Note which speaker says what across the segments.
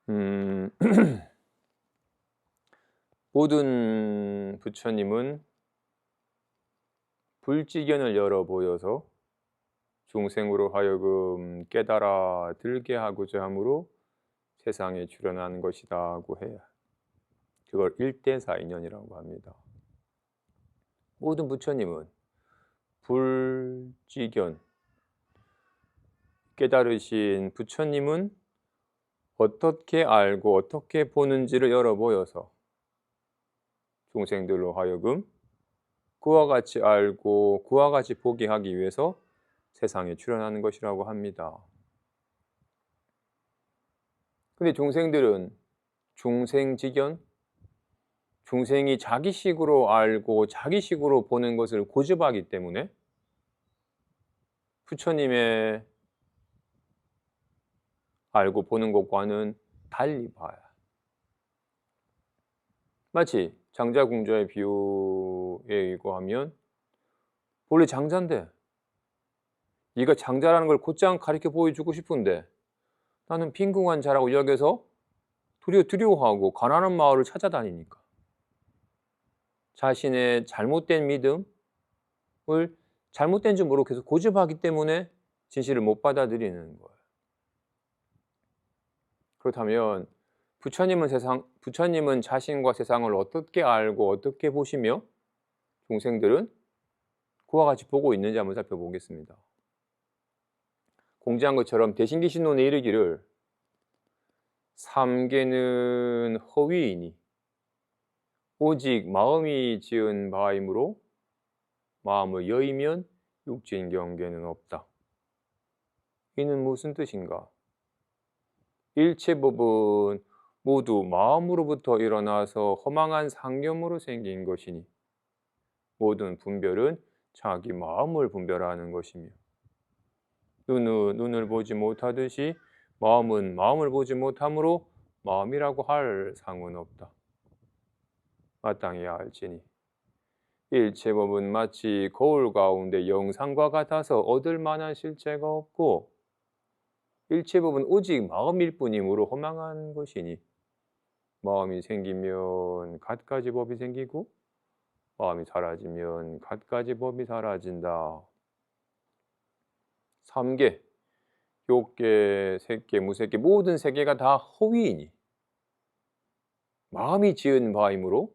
Speaker 1: 음, 모든 부처님은 불지견을 열어 보여서 중생으로 하여금 깨달아 들게 하고자 함으로 세상에 출현한 것이다고 해야 그걸 일대사인연이라고 합니다. 모든 부처님은 불지견 깨달으신 부처님은 어떻게 알고 어떻게 보는지를 열어 보여서 중생들로 하여금 그와 같이 알고 그와 같이 보게 하기 위해서 세상에 출현하는 것이라고 합니다. 근데 중생들은 중생지견, 중생이 자기식으로 알고 자기식으로 보는 것을 고집하기 때문에 부처님의 알고 보는 것과는 달리 봐요. 마치 장자궁자의 비유에 의거하면 원래 장자인데 네가 장자라는 걸 곧장 가르쳐 보여주고 싶은데 나는 빈궁한 자라고 여겨서 두려워하고 가난한 마을을 찾아다니니까 자신의 잘못된 믿음을 잘못된 줄 모르고 계속 고집하기 때문에 진실을 못 받아들이는 거예요. 그렇다면 부처님은 자신과 세상을 어떻게 알고 어떻게 보시며 중생들은 그와 같이 보고 있는지 한번 살펴보겠습니다. 공지한 것처럼 대신기신론에 이르기를 삼계는 허위이니 오직 마음이 지은 바이므로 마음을 여의면 육진경계는 없다. 이는 무슨 뜻인가? 일체법은 모두 마음으로부터 일어나서 허망한 상념으로 생긴 것이니 모든 분별은 자기 마음을 분별하는 것이며 눈은 눈을 보지 못하듯이 마음은 마음을 보지 못하므로 마음이라고 할 상은 없다. 마땅히 알지니 일체법은 마치 거울 가운데 영상과 같아서 얻을 만한 실체가 없고 일체법은 오직 마음일 뿐이므로 허망한 것이니 마음이 생기면 갖가지 법이 생기고 마음이 사라지면 갖가지 법이 사라진다. 삼계, 욕계, 색계, 무색계 모든 세계가 다 허위이니 마음이 지은 바이므로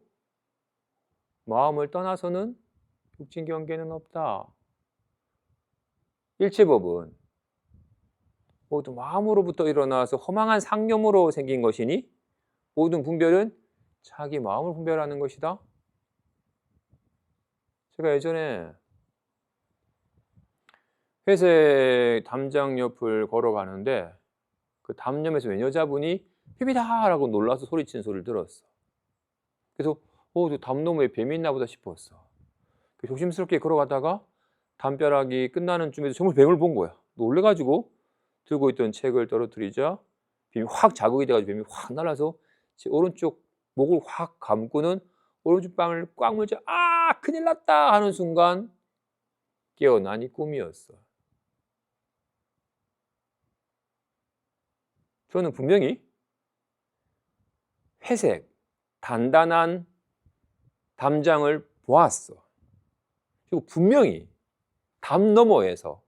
Speaker 1: 마음을 떠나서는 육진경계는 없다. 일체법은 모두 마음으로부터 일어나서 허망한 상념으로 생긴 것이니 모든 분별은 자기 마음을 분별하는 것이다. 제가 예전에 회색 담장 옆을 걸어가는데 그 담염에서 웬 여자분이 피비다라고 놀라서 소리치는 소리를 들었어. 그래서 저 담너머에 뱀이 있나 보다 싶었어. 조심스럽게 걸어가다가 담벼락이 끝나는 쯤에서 정말 뱀을 본 거야. 놀래가지고 들고 있던 책을 떨어뜨리자 뱀이 확 자극이 돼가지고 뱀이 확 날아서 제 오른쪽 목을 확 감고는 오른쪽 방을 꽉 물자 큰일 났다 하는 순간 깨어나니 꿈이었어. 저는 분명히 회색 단단한 담장을 보았어. 그리고 분명히 담 너머에서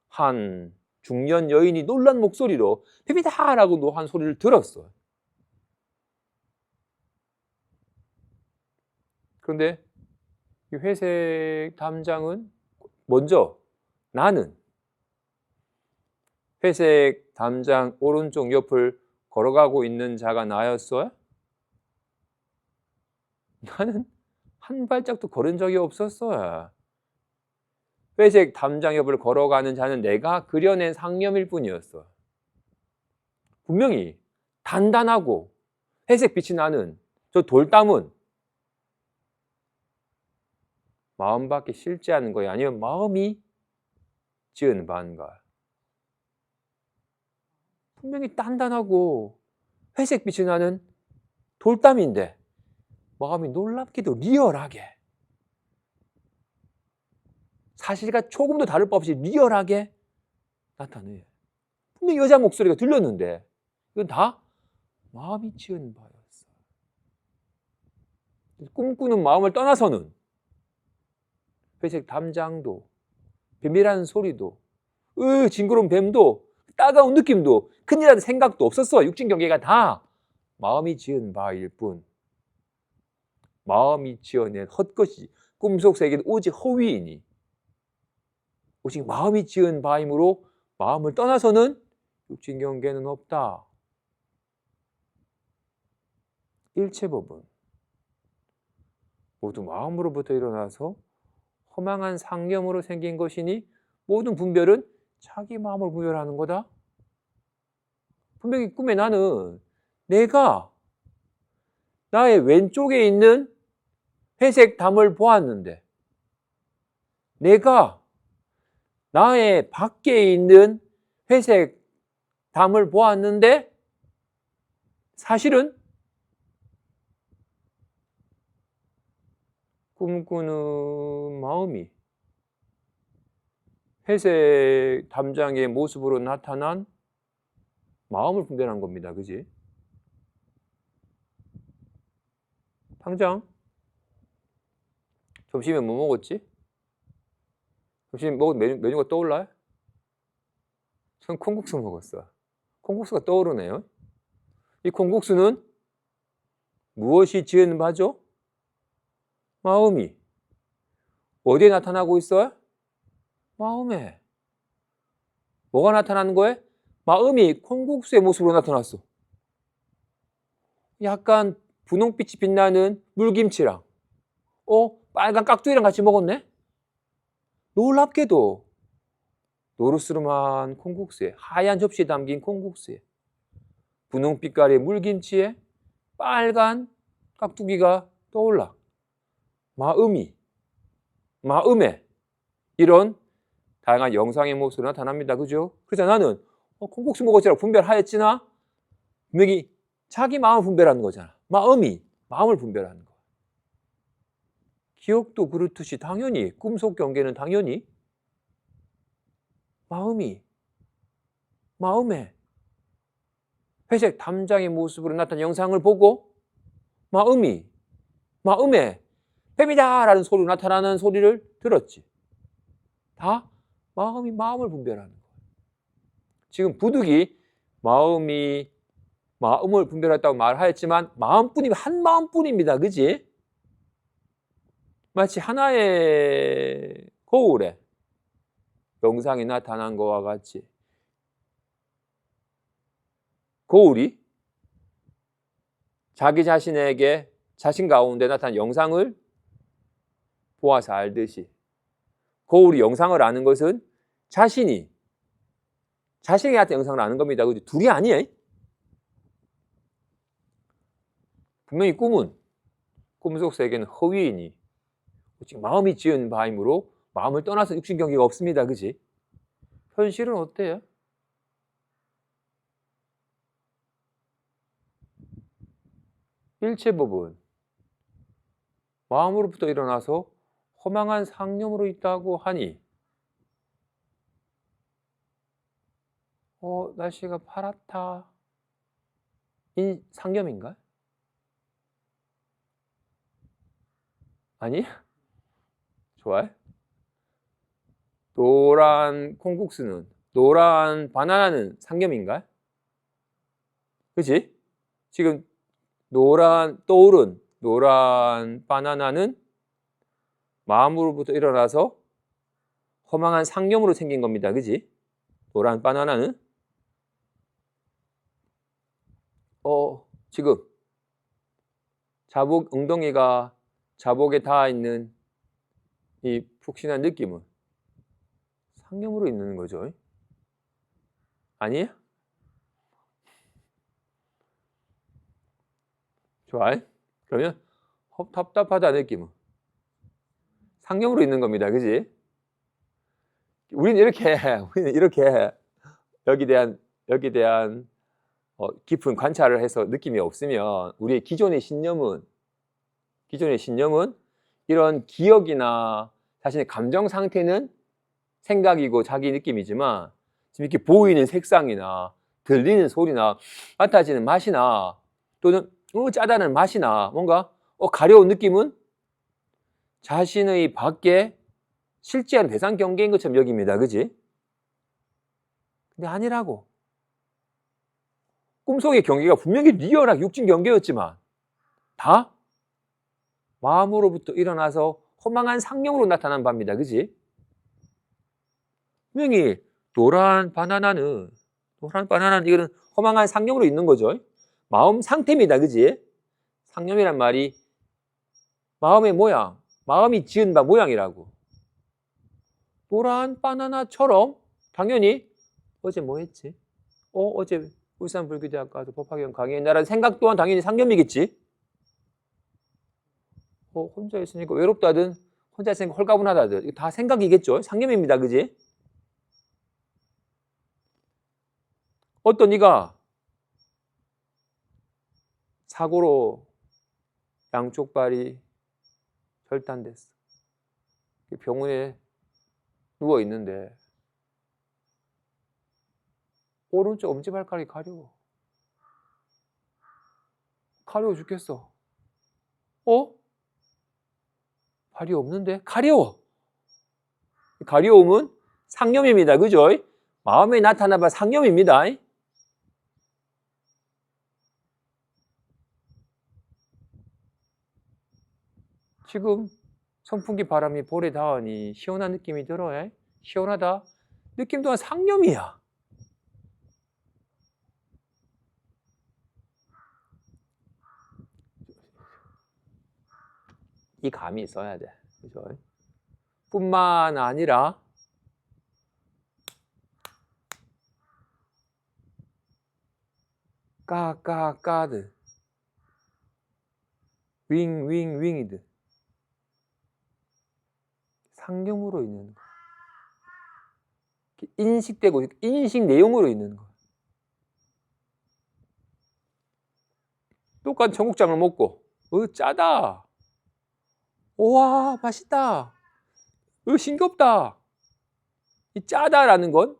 Speaker 1: 한 중년 여인이 놀란 목소리로 피비다라고 한 소리를 들었어. 그런데 이 회색 담장은 먼저 나는 회색 담장 오른쪽 옆을 걸어가고 있는 자가 나였어요? 나는 한 발짝도 걸은 적이 없었어요. 회색 담장 옆을 걸어가는 자는 내가 그려낸 상념일 뿐이었어. 분명히 단단하고 회색 빛이 나는 저 돌담은 마음밖에 실제하는 거야? 아니면 마음이 지은 바인가? 분명히 단단하고 회색 빛이 나는 돌담인데 마음이 놀랍게도 리얼하게 사실과 조금도 다를 바 없이 리얼하게 나타내. 분명히 여자 목소리가 들렸는데 이건 다 마음이 지은 바였어. 꿈꾸는 마음을 떠나서는 회색 담장도, 뱀이라는 소리도, 징그러운 뱀도, 따가운 느낌도, 큰일이라는 생각도 없었어. 육신 경계가 다 마음이 지은 바일 뿐. 마음이 지어낸 헛것이 꿈속 세계는 오직 허위이니 오직 마음이 지은 바이므로 마음을 떠나서는 육신 경계는 없다. 일체법은 모두 마음으로부터 일어나서 허망한 상념으로 생긴 것이니 모든 분별은 자기 마음을 분별하는 거다. 분명히 꿈에 나는 내가 나의 왼쪽에 있는 회색 담을 보았는데 내가 나의 밖에 있는 회색 담을 보았는데 사실은 꿈꾸는 마음이 회색 담장의 모습으로 나타난 마음을 분별한 겁니다. 그지? 당장 점심에 뭐 먹었지? 점심 먹은 메뉴가 떠올라요? 전 콩국수 먹었어. 콩국수가 떠오르네요. 이 콩국수는 무엇이 지은 바죠? 마음이. 어디에 나타나고 있어요? 마음에. 뭐가 나타나는 거예요? 마음이 콩국수의 모습으로 나타났어. 약간 분홍빛이 빛나는 물김치랑 빨간 깍두기랑 같이 먹었네? 놀랍게도 노르스름한 콩국수에, 하얀 접시에 담긴 콩국수에, 분홍빛깔의 물김치에 빨간 깍두기가 떠올라. 마음에 이런 다양한 영상의 모습으로 나타납니다. 그죠? 그래서 나는 콩국수 먹었지라고 분별하였지나 분명히 자기 마음을 분별하는 거잖아. 마음을 분별하는 거. 기억도 그렇듯이 당연히 꿈속 경계는 당연히 마음에 회색 담장의 모습으로 나타난 영상을 보고 마음에 뱀이다 라는 소리로 나타나는 소리를 들었지. 다 마음이 마음을 분별하는 거예요. 지금 부득이 마음을 분별했다고 말하였지만 마음뿐이면 한 마음뿐입니다. 그지? 마치 하나의 거울에 영상이 나타난 것과 같이 거울이 자기 자신에게 자신 가운데 나타난 영상을 보아서 알듯이 거울이 영상을 아는 것은 자신에게 나타난 영상을 아는 겁니다. 그죠? 둘이 아니에요. 분명히 꿈속 세계는 허위이니 지금 마음이 지은 바이므로 마음을 떠나서 육신 경계가 없습니다. 그지? 현실은 어때요? 일체법은 마음으로부터 일어나서 허망한 상념으로 있다고 하니 날씨가 파랗다. 이 상념인가? 아니? 좋아요? 노란 콩국수는, 노란 바나나는 상념인가? 그치? 지금 떠오른 노란 바나나는 마음으로부터 일어나서 허망한 상념으로 생긴 겁니다. 그치? 노란 바나나는 지금 엉덩이가 자복에 닿아 있는 이 푹신한 느낌은 상념으로 있는 거죠. 아니에요? 좋아요? 그러면 답답하다 느낌은 상념으로 있는 겁니다. 그지? 우리는 이렇게 여기 대한 깊은 관찰을 해서 느낌이 없으면 우리의 기존의 신념은 이런 기억이나 자신의 감정 상태는 생각이고 자기 느낌이지만 지금 이렇게 보이는 색상이나 들리는 소리나 맡아지는 맛이나 또는 짜다는 맛이나 뭔가 가려운 느낌은 자신의 밖에 실제한 대상 경계인 것처럼 여깁니다. 그지? 근데 아니라고. 꿈속의 경계가 분명히 리얼하게 육진 경계였지만 다 마음으로부터 일어나서 허망한 상념으로 나타난 바입니다. 그지? 분명히 노란 바나나는 이거는 허망한 상념으로 있는 거죠. 마음 상태입니다. 그지? 상념이란 말이 마음의 모양, 마음이 지은 바 모양이라고. 노란 바나나처럼 당연히 어제 뭐 했지? 어제 울산불교대학 가서 법화경 강의했나라는 생각 또한 당연히 상념이겠지. 혼자 있으니까 외롭다든 혼자 있으니까 홀가분하다든 이거 다 생각이겠죠. 상념입니다. 그지? 어떤 이가 사고로 양쪽 발이 절단됐어. 병원에 누워 있는데 오른쪽 엄지발가락이 가려워. 가려워 죽겠어. 발이 없는데? 가려워. 가려움은 상념입니다. 그죠? 마음에 나타나봐 상념입니다. 지금 선풍기 바람이 볼에 닿으니 시원한 느낌이 들어요. 시원하다. 느낌 또한 상념이야. 이 감이 있어야 돼. 그죠? 뿐만 아니라 까드 윙이드 상념으로 있는 거. 인식되고 인식 내용으로 있는 거. 똑같은 청국장을 먹고 짜다. 우와 맛있다. 싱겁다. 이 짜다라는 건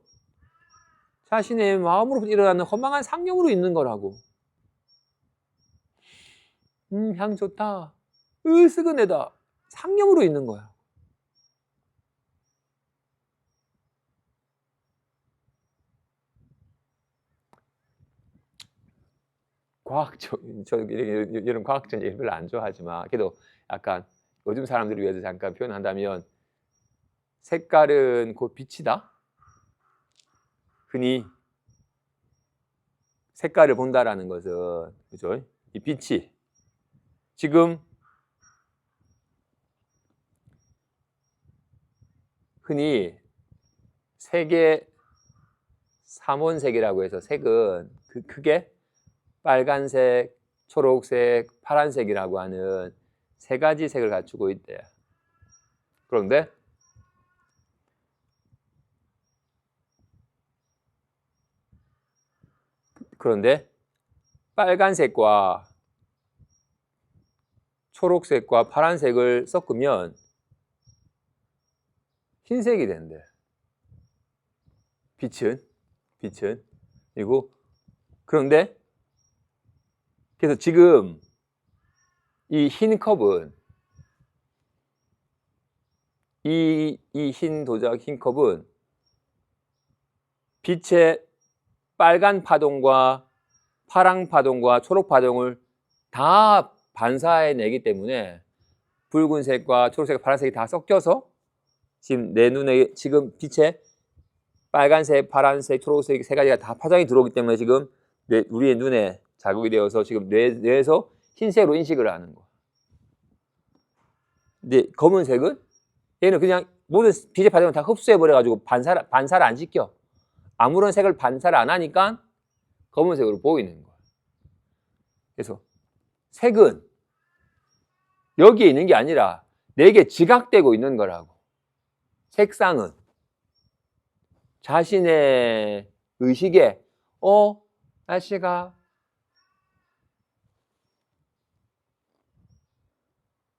Speaker 1: 자신의 마음으로부터 일어나는 허망한 상념으로 있는 거라고. 향 좋다. 으스그네다. 상념으로 있는 거야. 과학적, 이런 과학적 얘기 별로 안 좋아하지만 그래도 약간 요즘 사람들을 위해서 잠깐 표현한다면 색깔은 곧 빛이다. 흔히 색깔을 본다라는 것은 그죠? 이 빛이 지금 흔히 색의 삼원색이라고 해서 색은 크게 빨간색, 초록색, 파란색이라고 하는 세 가지 색을 갖추고 있대요. 그런데 빨간색과 초록색과 파란색을 섞으면 흰색이 된대. 빛은. 그리고 그런데 그래서 지금 이 흰 컵은 이 흰 도자기 흰 컵은 빛의 빨간 파동과 파랑 파동과 초록 파동을 다 반사해내기 때문에 붉은색과 초록색, 파란색이 다 섞여서 지금 내 눈에 지금 빛의 빨간색, 파란색, 초록색 세 가지가 다 파장이 들어오기 때문에 지금 우리의 눈에 자극이 되어서 지금 뇌에서 흰색으로 인식을 하는 거야. 근데 검은색은 얘는 그냥 모든 빛의 파장을 다 흡수해버려가지고 반사를 안 시켜. 아무런 색을 반사를 안 하니까 검은색으로 보이는 거야. 그래서 색은 여기에 있는 게 아니라 내게 지각되고 있는 거라고. 색상은 자신의 의식에 날씨가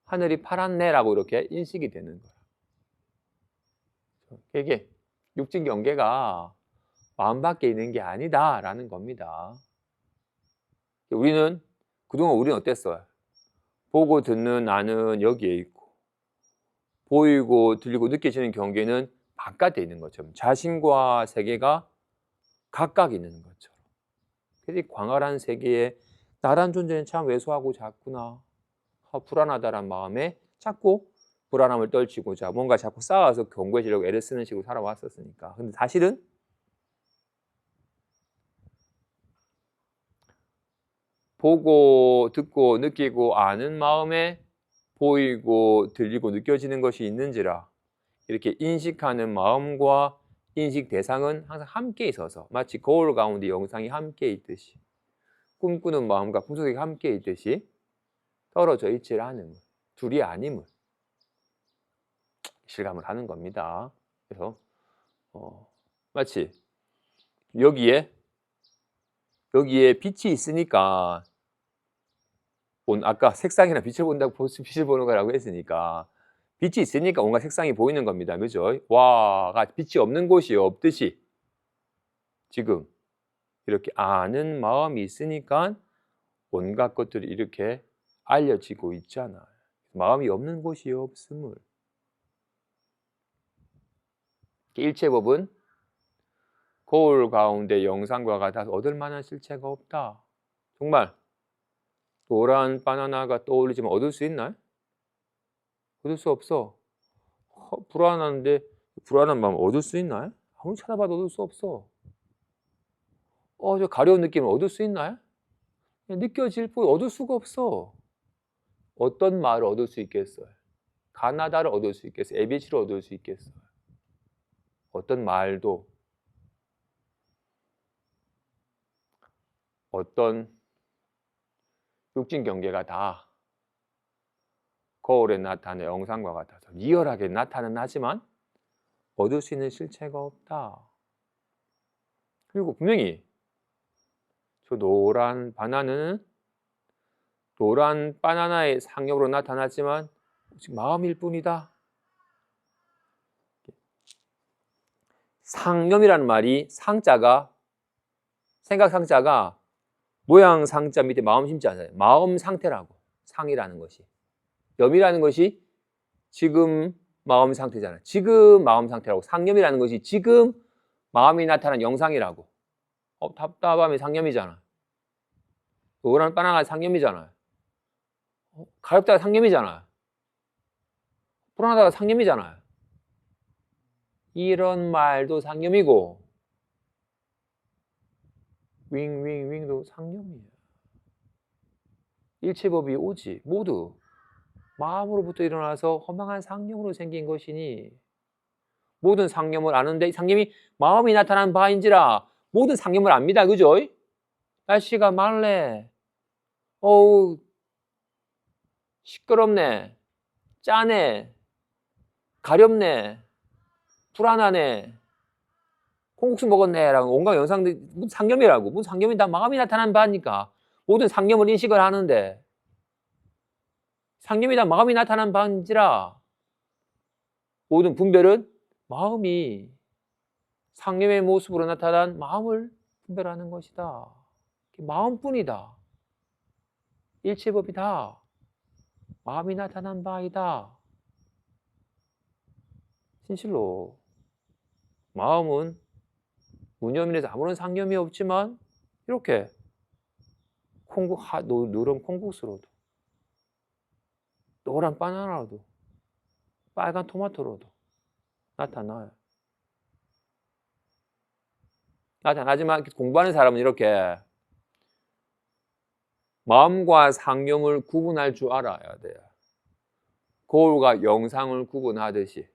Speaker 1: 하늘이 파랗네라고 이렇게 인식이 되는 거야. 이게 육진 경계가 마음밖에 있는 게 아니다라는 겁니다. 우리는 그동안 우리는 어땠어요? 보고 듣는 나는 여기에 있고 보이고 들리고 느껴지는 경계는 바깥에 있는 것처럼 자신과 세계가 각각 있는 것처럼. 그래서 이 광활한 세계에 나란 존재는 참 왜소하고 작구나. 불안하다란 마음에 자꾸 불안함을 떨치고자 뭔가 자꾸 쌓아서 견고해지려고 애를 쓰는 식으로 살아왔었으니까. 근데 사실은 보고 듣고 느끼고 아는 마음에 보이고 들리고 느껴지는 것이 있는지라 이렇게 인식하는 마음과 인식 대상은 항상 함께 있어서 마치 거울 가운데 영상이 함께 있듯이 꿈꾸는 마음과 꿈속에 함께 있듯이 떨어져 있질 않음을, 둘이 아님을 실감을 하는 겁니다. 그래서 마치 여기에 빛이 있으니까 아까 색상이나 빛을 본다고 빛을 보는 거라고 했으니까 빛이 있으니까 온갖 색상이 보이는 겁니다. 그죠? 와, 빛이 없는 곳이 없듯이 지금 이렇게 아는 마음이 있으니까 온갖 것들이 이렇게 알려지고 있잖아요. 마음이 없는 곳이 없음을. 일체법은 거울 가운데 영상과 같아서 얻을 만한 실체가 없다. 정말 노란 바나나가 떠올리지만 얻을 수 있나요? 얻을 수 없어. 불안한데 불안한 마음 얻을 수 있나요? 아무리 찾아봐도 얻을 수 없어. 저 가려운 느낌을 얻을 수 있나요? 느껴질 뿐 얻을 수가 없어. 어떤 말을 얻을 수 있겠어요? 가나다를 얻을 수 있겠어요? ABC를 얻을 수 있겠어요? 어떤 말도 어떤 육진 경계가 다 거울에 나타나는 영상과 같아서 리얼하게 나타는 하지만 얻을 수 있는 실체가 없다. 그리고 분명히 저 노란 바나나의 상엽으로 나타났지만 오직 마음일 뿐이다. 상념이라는 말이 생각 상자가 모양 상자 밑에 마음 심지 않아요. 마음 상태라고. 상이라는 것이. 염이라는 것이 지금 마음 상태잖아요. 지금 마음 상태라고. 상념이라는 것이 지금 마음이 나타난 영상이라고. 답답함이 상념이잖아. 노란 바나나가 상념이잖아요. 가렵다가 상념이잖아요. 불안하다가 상념이잖아요. 이런 말도 상념이고 윙도 상념이에요. 일체법이 오지 모두 마음으로부터 일어나서 허망한 상념으로 생긴 것이니 모든 상념을 아는데 이 상념이 마음이 나타난 바인지라 모든 상념을 압니다. 그죠? 날씨가 맑네. 어우 시끄럽네. 짜네. 가렵네. 불안하네. 콩국수 먹었네 라고 온갖 영상들 무슨 상념이라고. 무슨 상념이 다 마음이 나타난 바니까 모든 상념을 인식을 하는데 상념이 다 마음이 나타난 바인지라 모든 분별은 마음이 상념의 모습으로 나타난 마음을 분별하는 것이다. 마음뿐이다. 일체법이다. 마음이 나타난 바이다. 진실로 마음은 무념이라서 아무런 상념이 없지만 이렇게 누런 콩국수로도 노란 바나나로도 빨간 토마토로도 나타나요. 나타나지만 공부하는 사람은 이렇게 마음과 상념을 구분할 줄 알아야 돼요. 거울과 영상을 구분하듯이.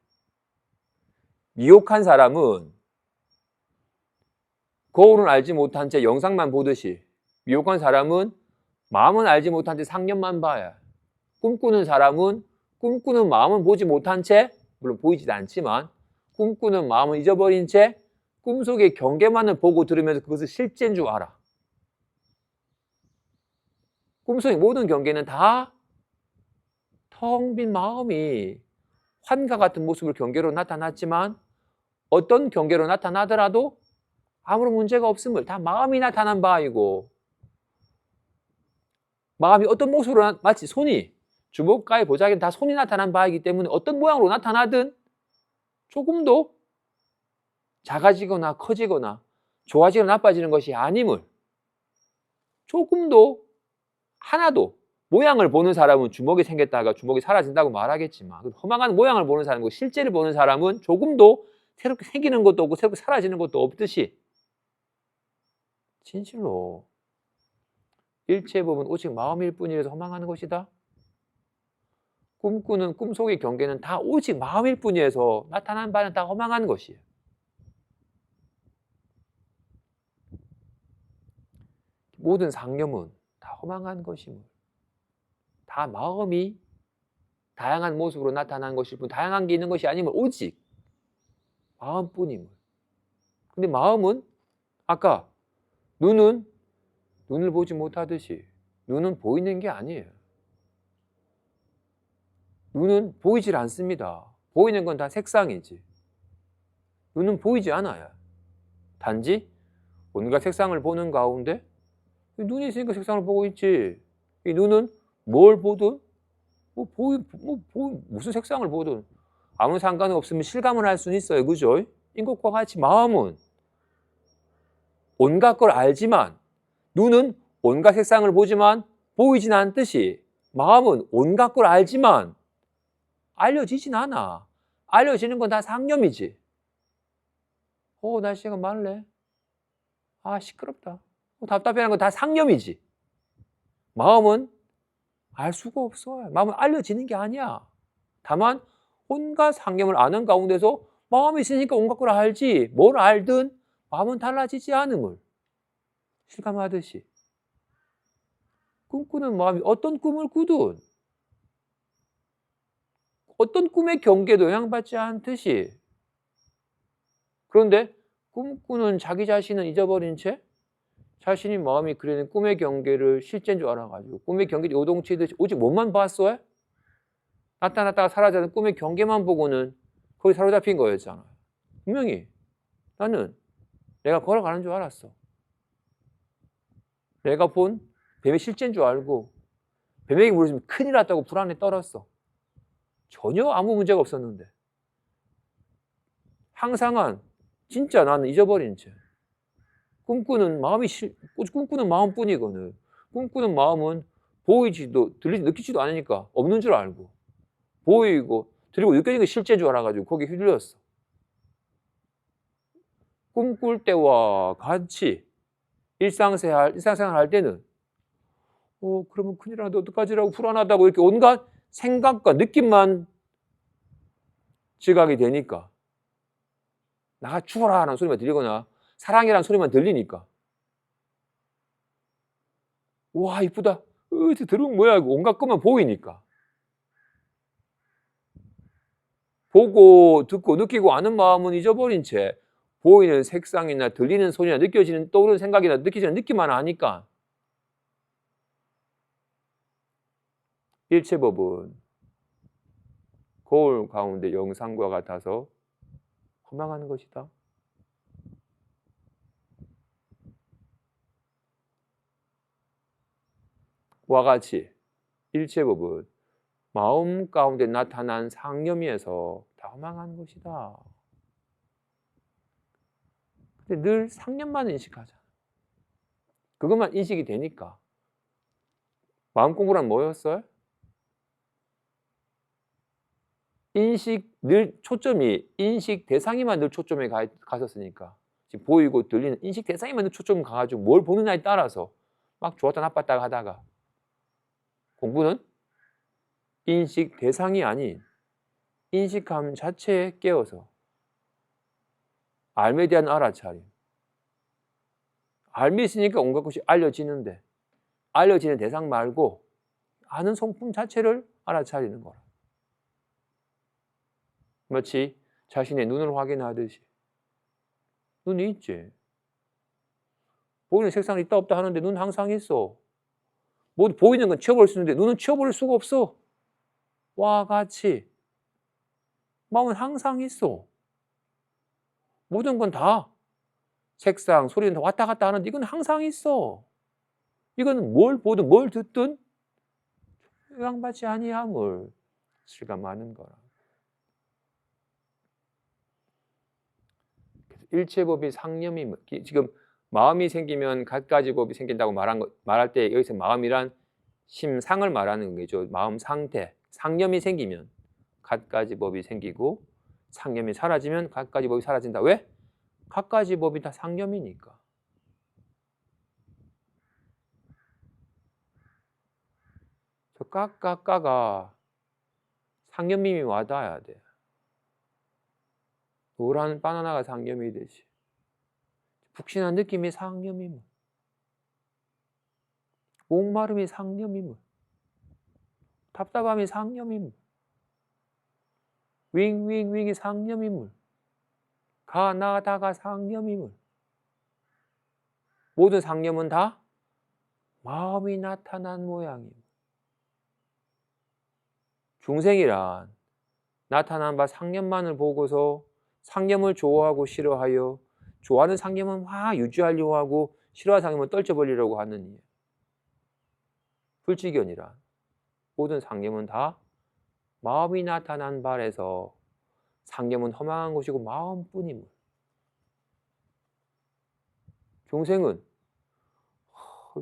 Speaker 1: 미혹한 사람은 거울은 알지 못한 채 영상만 보듯이 미혹한 사람은 마음은 알지 못한 채 상념만 봐요. 꿈꾸는 사람은 꿈꾸는 마음은 보지 못한 채 물론 보이지도 않지만 꿈꾸는 마음은 잊어버린 채 꿈속의 경계만을 보고 들으면서 그것을 실제인 줄 알아. 꿈속의 모든 경계는 다 텅 빈 마음이 환과 같은 모습을 경계로 나타났지만 어떤 경계로 나타나더라도 아무런 문제가 없음을 다 마음이 나타난 바이고, 마음이 어떤 모습으로 마치 손이 주먹가에 보자기는 다 손이 나타난 바이기 때문에 어떤 모양으로 나타나든 조금도 작아지거나 커지거나 좋아지거나 나빠지는 것이 아님을, 조금도 하나도, 모양을 보는 사람은 주먹이 생겼다가 주먹이 사라진다고 말하겠지만 허망한 모양을 보는 사람이고 실제를 보는 사람은 조금도 새롭게 생기는 것도 없고 새롭게 사라지는 것도 없듯이 진실로 일체의 법은 오직 마음일 뿐이라서 허망한 것이다. 꿈꾸는 꿈속의 경계는 다 오직 마음일 뿐이어서 나타난 바는 다 허망한 것이에요. 모든 상념은 다 허망한 것임을, 다 마음이 다양한 모습으로 나타난 것일 뿐 다양한 게 있는 것이 아님을 오직 마음뿐임을. 근데 마음은 아까 눈은 눈을 보지 못하듯이 눈은 보이는 게 아니에요. 눈은 보이질 않습니다. 보이는 건 다 색상이지. 눈은 보이지 않아요. 단지 온갖 색상을 보는 가운데 눈이 있으니까 색상을 보고 있지. 이 눈은 뭘 보든 무슨 색상을 보든 아무 상관이 없으면 실감을 할 수는 있어요. 그죠? 이것과 같이 마음은 온갖 걸 알지만, 눈은 온갖 색상을 보지만 보이진 않듯이 마음은 온갖 걸 알지만 알려지진 않아. 알려지는 건 다 상념이지. 날씨가 맑네. 시끄럽다. 답답해하는 건 다 상념이지. 마음은 알 수가 없어. 마음은 알려지는 게 아니야. 다만 온갖 상념을 아는 가운데서 마음이 있으니까 온갖 걸 알지, 뭘 알든 마음은 달라지지 않음을 실감하듯이 꿈꾸는 마음이 어떤 꿈을 꾸든 어떤 꿈의 경계도 영향받지 않듯이, 그런데 꿈꾸는 자기 자신은 잊어버린 채 자신이 마음이 그리는 꿈의 경계를 실제인 줄 알아가지고 꿈의 경계 요동치듯이 오직 몸만 봤어요? 나타났다가 사라지는 꿈의 경계만 보고는 거기 사로잡힌 거였잖아. 분명히 나는 내가 걸어가는 줄 알았어. 내가 본 뱀의 실제인 줄 알고 뱀에게 물었으면 큰일 났다고 불안에 떨었어. 전혀 아무 문제가 없었는데 항상한 진짜 나는 잊어버린 채 꿈꾸는 마음뿐이거든. 꿈꾸는 마음은 보이지도 들리지 느끼지도 않으니까 없는 줄 알고 보이고 들리고 느껴지는 게 실제인 줄 알아가지고 거기에 휘둘렸어. 꿈꿀 때와 같이 일상생활 할 때는 그러면 큰일 나는데 어떡하지라고 불안하다고 이렇게 온갖 생각과 느낌만 지각이 되니까, 나가 죽어라 라는 소리만 들리거나 사랑이라는 소리만 들리니까 와 이쁘다, 들으면 뭐야, 온갖 것만 보이니까 보고 듣고 느끼고 아는 마음은 잊어버린 채 보이는 색상이나 들리는 소리나 느껴지는 떠오르는 생각이나 느껴지는 느낌만 아니까 일체법은 거울 가운데 영상과 같아서 허망한 것이다. 와 같이 일체법은 마음 가운데 나타난 상념에서 다 허망한 것이다. 근데 늘 상념만 인식하잖아. 그것만 인식이 되니까 마음 공부란 뭐였어요? 늘 초점이 인식 대상에만 늘 초점이 갔었으니까 지금 보이고 들리는 인식 대상에만 늘 초점 가가지고 뭘 보느냐에 따라서 막 좋았다 나빴다 하다가, 공부는 인식 대상이 아닌 인식감 자체에 깨어서 알에 대한 알아차림. 알이 있으니까 온갖 것이 알려지는데 알려지는 대상 말고 아는 성품 자체를 알아차리는 거라. 마치 자신의 눈을 확인하듯이 눈이 있지. 보이는 색상이 있다 없다 하는데 눈은 항상 있어. 뭐 보이는 건 치워버릴 수 있는데 눈은 치워버릴 수가 없어. 와 같이 마음은 항상 있어. 모든 건 다 색상, 소리는 다 왔다 갔다 하는데 이건 항상 있어. 이건 뭘 보든 뭘 듣든 영향받지 아니함을 실감하는 거라. 일체법이 상념이 지금 마음이 생기면 갖가지 법이 생긴다고 말할 때 여기서 마음이란 심상을 말하는 거죠. 마음 상태. 상념이 생기면 갖가지 법이 생기고 상념이 사라지면 갖가지 법이 사라진다. 왜? 갖가지 법이 다 상념이니까. 저 까까까가 상념임이 와닿아야 돼. 노란 바나나가 상념이 되지. 푹신한 느낌이 상념임을. 목마름이 상념임을. 답답함이 상념임을. 윙윙윙이 상념임을. 가나다가 상념임을. 모든 상념은 다 마음이 나타난 모양임. 중생이란 나타난 바 상념만을 보고서 상념을 좋아하고 싫어하여 좋아하는 상념은 막 유지하려고 하고 싫어하는 상념은 떨쳐버리려고 하는 이에 불지견이란 모든 상념은 다 마음이 나타난 발에서 상념은 허망한 것이고 마음뿐임을. 중생은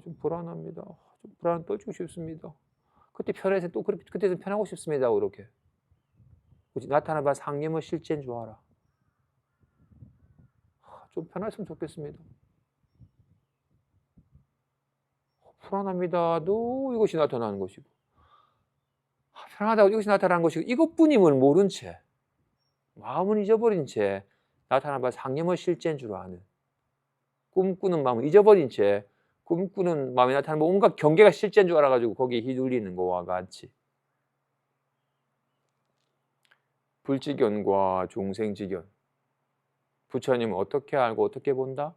Speaker 1: 좀 불안합니다. 좀 불안 떨치고 싶습니다. 그때 편해서 또 그렇게 그때는 편하고 싶습니다. 그렇게 나타난 바 상념은 실제인 줄 알아. 좀 편했으면 좋겠습니다. 불안합니다도 이것이 나타나는 것이고 편하다고 이것이 나타나는 것이고 이것뿐임을 모른 채 마음은 잊어버린 채 나타난 바 상념은 실제인 줄 아는 꿈꾸는 마음을 잊어버린 채 꿈꾸는 마음이 나타나는 온갖 경계가 실제인 줄 알아가지고 거기에 휘둘리는 것과 같이 불지견과 중생지견 부처님은 어떻게 알고 어떻게 본다?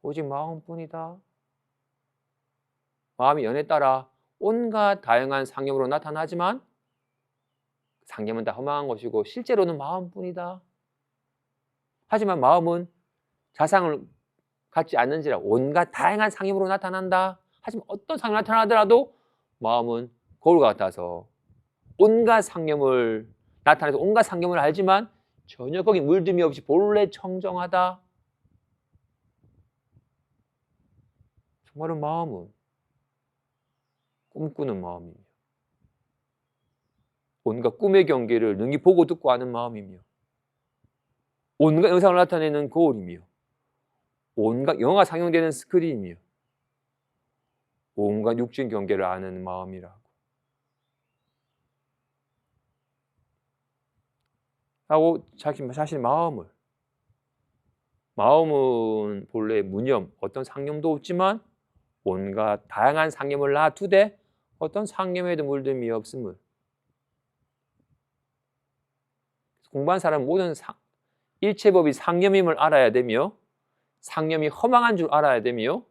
Speaker 1: 오직 마음뿐이다. 마음이 연에 따라 온갖 다양한 상념으로 나타나지만 상념은 다 허망한 것이고 실제로는 마음뿐이다. 하지만 마음은 자상을 갖지 않는지라 온갖 다양한 상념으로 나타난다. 하지만 어떤 상념이 나타나더라도 마음은 거울 같아서 온갖 상념을 나타내서 온갖 상념을 알지만 전혀 거기 물듦이 없이 본래 청정하다. 정말은 마음은 꿈꾸는 마음이며 온갖 꿈의 경계를 능히 보고 듣고 아는 마음이며 온갖 영상을 나타내는 거울이며 온갖 영화가 상영되는 스크린이며 온갖 육신 경계를 아는 마음이라고 하고 자신의 마음은 본래 무념 어떤 상념도 없지만 온갖 다양한 상념을 놔두되 어떤 상념에도 물듦이 없음을 공부한 사람은 모든 일체법이 상념임을 알아야 되며 상념이 허망한 줄 알아야 되며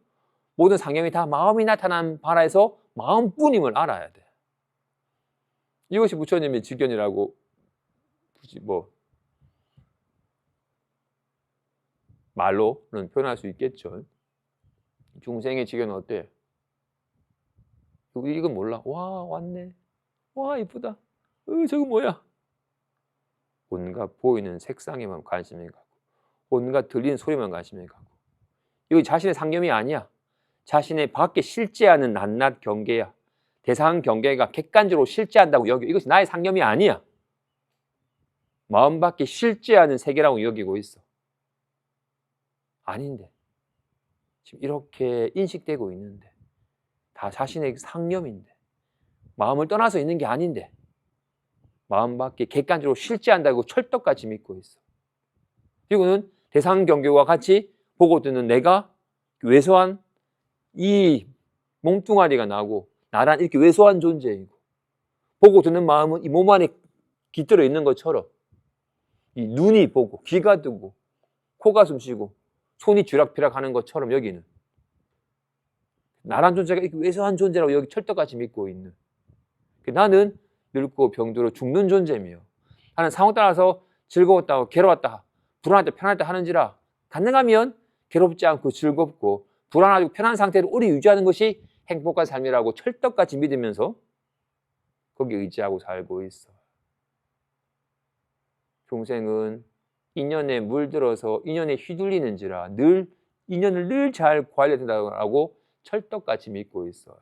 Speaker 1: 모든 상념이 다 마음이 나타난 바라에서 마음뿐임을 알아야 돼. 이것이 부처님의 지견이라고 굳이 말로는 표현할 수 있겠죠. 중생의 지견은 어때? 이건 몰라. 와 왔네. 와 이쁘다. 저거 뭐야? 온갖 보이는 색상에만 관심이 가고 온갖 들리는 소리만 관심이 가고 이거 자신의 상념이 아니야. 자신의 밖에 실제하는 낱낱 경계야. 대상 경계가 객관적으로 실제한다고 여겨. 이것이 나의 상념이 아니야. 마음 밖에 실제하는 세계라고 여기고 있어. 아닌데 지금 이렇게 인식되고 있는데 다 자신의 상념인데 마음을 떠나서 있는 게 아닌데 마음 밖에 객관적으로 실제한다고 철떡같이 믿고 있어. 그리고는 대상 경계와 같이 보고 듣는 내가 왜소한 이 몸뚱아리가 나고 나란 이렇게 왜소한 존재이고 보고 듣는 마음은 이 몸 안에 깃들어 있는 것처럼 이 눈이 보고 귀가 뜨고 코가 숨쉬고 손이 쥐락펴락 하는 것처럼 여기는 나란 존재가 이렇게 왜소한 존재라고 여기 철떡같이 믿고 있는 나는 늙고 병들어 죽는 존재며 나는 상황 따라서 즐거웠다 괴로웠다 불안했다 편안했다 하는지라 가능하면 괴롭지 않고 즐겁고 불안하고 편한 상태를 오래 유지하는 것이 행복한 삶이라고 철떡같이 믿으면서 거기에 의지하고 살고 있어. 중생은 인연에 물들어서 인연에 휘둘리는지라 늘 인연을 늘 잘 관리해야 된다고 철떡같이 믿고 있어.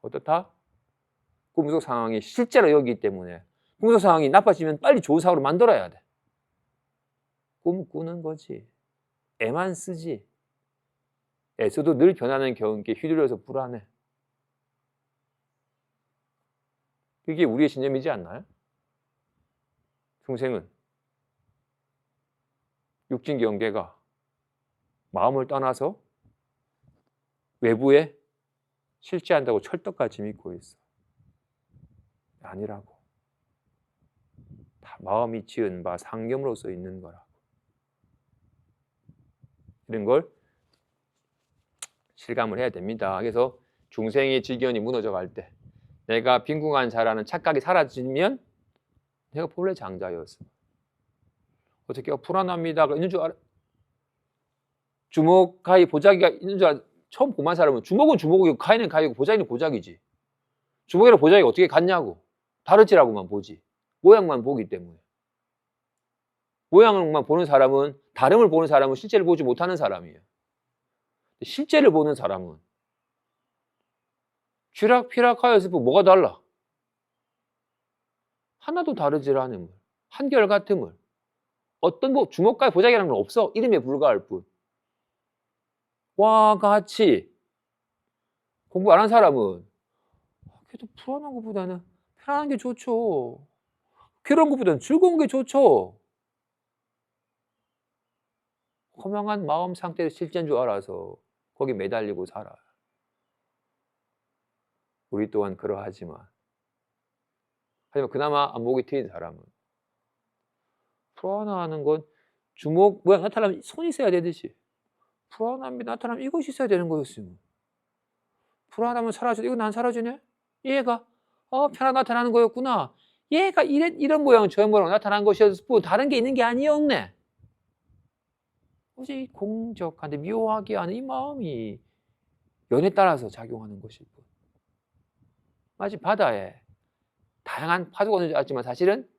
Speaker 1: 어떻다? 꿈속 상황이 실제로 여기기 때문에 꿈속 상황이 나빠지면 빨리 좋은 상황으로 만들어야 돼. 꿈 꾸는 거지. 애만 쓰지. 애써도 늘 변하는 경기에 휘둘려서 불안해. 그게 우리의 신념이지 않나요? 중생은 육진 경계가 마음을 떠나서 외부에 실제한다고 철떡같이 믿고 있어. 아니라고. 다 마음이 지은 바 상념으로서 있는 거라고. 이런 걸 실감을 해야 됩니다. 그래서 중생의 지견이 무너져 갈 때 내가 빈궁한 자라는 착각이 사라지면 내가 본래 장자였어. 어떻게 불안합니다가 있는 줄 알아? 주먹 가위 보자기가 있는 줄 알아? 처음 보만 사람은 주먹은 주먹이고 가위는 가위고 보자기는 보자기지. 주먹이랑 보자기가 어떻게 같냐고. 다르지라고만 보지. 모양만 보기 때문에. 모양만 보는 사람은, 다름을 보는 사람은 실제를 보지 못하는 사람이에요. 실제를 보는 사람은 쥐락피락하여서 뭐가 달라? 하나도 다르지 않음을, 한결같음을. 어떤 뭐 주먹가위 보자기라는 건 없어. 이름에 불과할 뿐. 와 같이 공부 안 한 사람은 그래도 불안한 것보다는 편안한 게 좋죠. 괴로운 것보다는 즐거운 게 좋죠. 허망한 마음 상태를 실제인 줄 알아서 거기 매달리고 살아. 우리 또한 그러하지만 하지만 그나마 안목이 트인 사람은 불안하는 건 주먹 모양 나타나면 손이 있어야 되듯이 불안함이 나타나면 이것이 있어야 되는 거였으면 불안하면 사라져. 이건 안 사라지네? 얘가 편안 나타나는 거였구나. 얘가 이런 모양 저런 모양 나타난 것이었을 뿐 다른 게 있는 게 아니었네. 오직 공적한데 묘하게 하는 이 마음이 연에 따라서 작용하는 것일 뿐. 마치 바다에 다양한 파도가 오는 줄 알았지만 사실은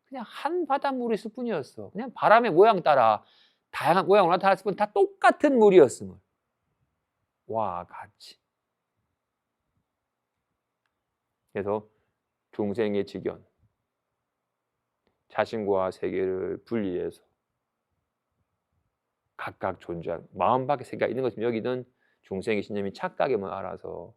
Speaker 1: 그냥 한 바닷물이 있을 뿐이었어. 그냥 바람의 모양 따라 다양한 모양으로 나타났을 뿐 다 똑같은 물이었음을. 와 같이. 그래서 중생의 지견, 자신과 세계를 분리해서 각각 존재한 마음 밖에 세계가 있는 것이면 여기는 중생의 신념이 착각에만 알아서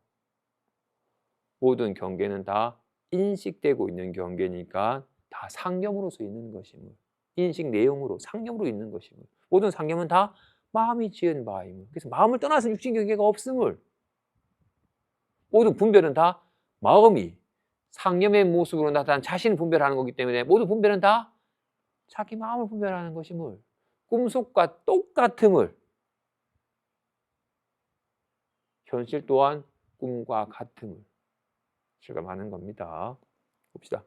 Speaker 1: 모든 경계는 다 인식되고 있는 경계니까 다 상념으로서 있는 것임을. 인식 내용으로 상념으로 있는 것임을. 모든 상념은 다 마음이 지은 바임을. 그래서 마음을 떠나서 육신 경계가 없음을. 모든 분별은 다 마음이 상념의 모습으로 나타난 자신을 분별하는 거기 때문에 모든 분별은 다 자기 마음을 분별하는 것임을. 꿈속과 똑같음을. 현실 또한 꿈과 같음을 실감하는 겁니다. 봅시다.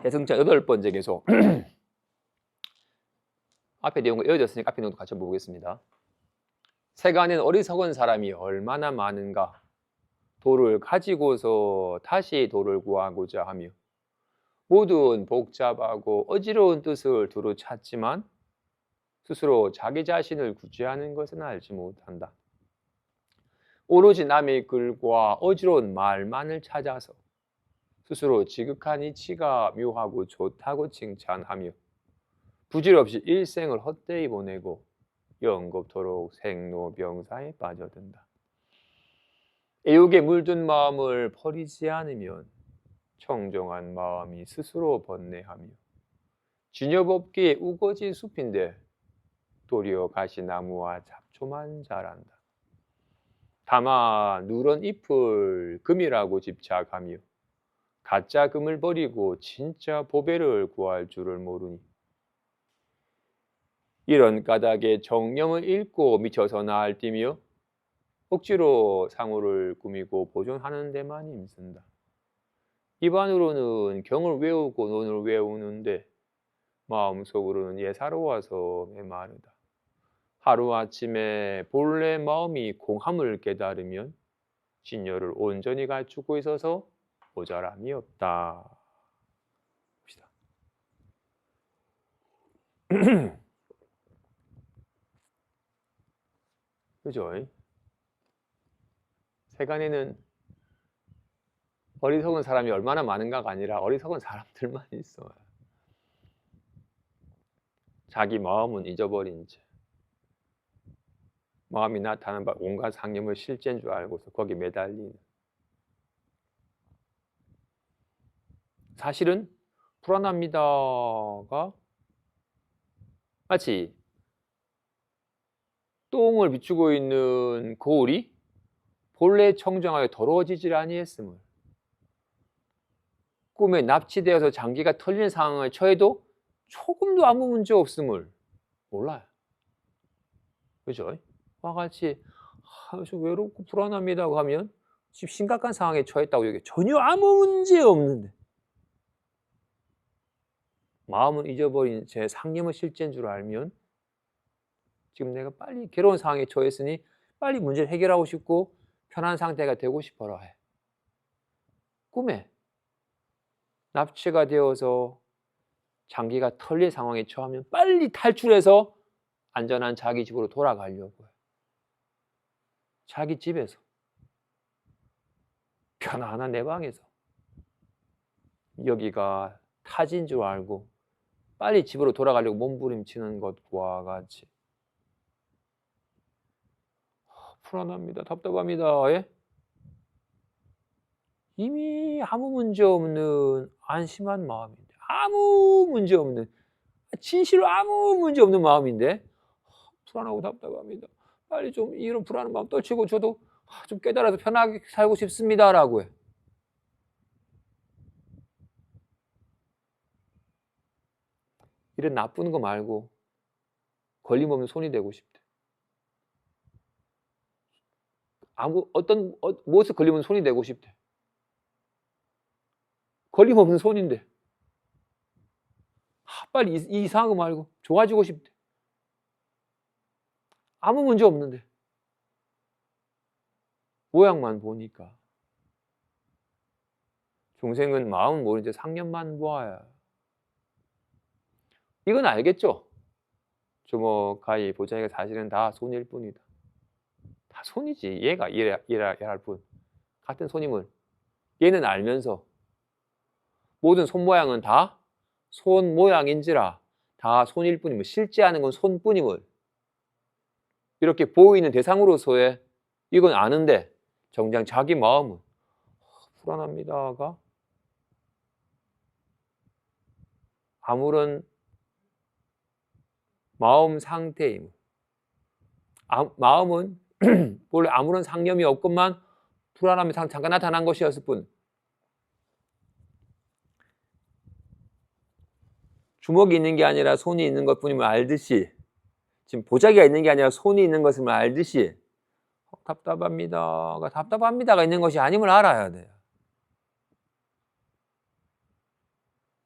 Speaker 1: 해승자 8번째 계속. 앞에 내용과 이어졌으니까 앞에 내용도 같이 보겠습니다. 세간에는 어리석은 사람이 얼마나 많은가. 도를 가지고서 다시 도를 구하고자 하며 모든 복잡하고 어지러운 뜻을 두루 찾지만 스스로 자기 자신을 구제하는 것은 알지 못한다. 오로지 남의 글과 어지러운 말만을 찾아서 스스로 지극한 이치가 묘하고 좋다고 칭찬하며 부질없이 일생을 헛되이 보내고 영겁토록 생로병사에 빠져든다. 애욕에 물든 마음을 버리지 않으면 청정한 마음이 스스로 번뇌하며 진엽업계의 우거진 숲인데 도리어 가시나무와 잡초만 자란다. 다만 누런 잎을 금이라고 집착하며 가짜 금을 버리고 진짜 보배를 구할 줄을 모르니 이런 까닭에 정념을 잃고 미쳐서 날뛰며 억지로 상호를 꾸미고 보존하는 데만 힘쓴다. 입안으로는 경을 외우고 논을 외우는데 마음속으로는 예사로워서 메마르다. 하루아침에 본래 마음이 공함을 깨달으면 진여를 온전히 갖추고 있어서 모자람이 없다. 봅시다. 그죠? 세간에는 어리석은 사람이 얼마나 많은가가 아니라 어리석은 사람들만 있어요. 자기 마음은 잊어버린 채 마음이 나타나는 바 온갖 상념을 실제인 줄 알고서 거기에 매달리는. 사실은 불안합니다가 마치 똥을 비추고 있는 거울이 본래 청정하게 더러워지질 아니했음을, 꿈에 납치되어서 장기가 털리는 상황을 처해도 조금도 아무 문제 없음을 몰라요. 그죠? 와 같이 좀 외롭고 불안합니다고 하면 지금 심각한 상황에 처했다고 얘기해. 전혀 아무 문제 없는데 마음은 잊어버린 제 상념의 실제인 줄 알면 지금 내가 빨리 괴로운 상황에 처했으니 빨리 문제를 해결하고 싶고 편한 상태가 되고 싶어라 해. 꿈에 납치가 되어서 장기가 털릴 상황에 처하면 빨리 탈출해서 안전한 자기 집으로 돌아가려고 해. 자기 집에서 편안한 내 방에서 여기가 타지인 줄 알고 빨리 집으로 돌아가려고 몸부림치는 것과 같이 불안합니다. 답답합니다. 예? 이미 아무 문제 없는 안심한 마음인데, 아무 문제 없는, 진실로 아무 문제 없는 마음인데 불안하고 답답합니다. 빨리 좀 이런 불안한 마음 떨치고 저도 좀 깨달아서 편하게 살고 싶습니다라고 해. 이런 나쁜 거 말고 걸림없는 손이 되고 싶대. 무엇에 걸리면 손이 되고 싶대. 걸림없는 손인데 빨리 이상한 거 말고 좋아지고 싶대. 아무 문제 없는데 모양만 보니까 중생은 마음 모르는데 상념만 보아야. 이건 알겠죠? 주먹가위 보자기가 사실은 다 손일 뿐이다. 다 손이지. 얘가 일해야 할 뿐. 같은 손임을 얘는 알면서 모든 손 모양은 다 손 모양인지라 다 손일 뿐임을, 실제 하는 건 손뿐임을 이렇게 보이는 대상으로서의 이건 아는데 정작 자기 마음은 불안합니다가 아무런 마음 상태임. 마음은 원래 아무런 상념이 없건만 불안함이 잠깐 나타난 것이었을 뿐. 주먹이 있는 게 아니라 손이 있는 것뿐임을 알듯이, 지금 보자기가 있는 게 아니라 손이 있는 것을 알듯이 답답합니다가 있는 것이 아님을 알아야 돼요.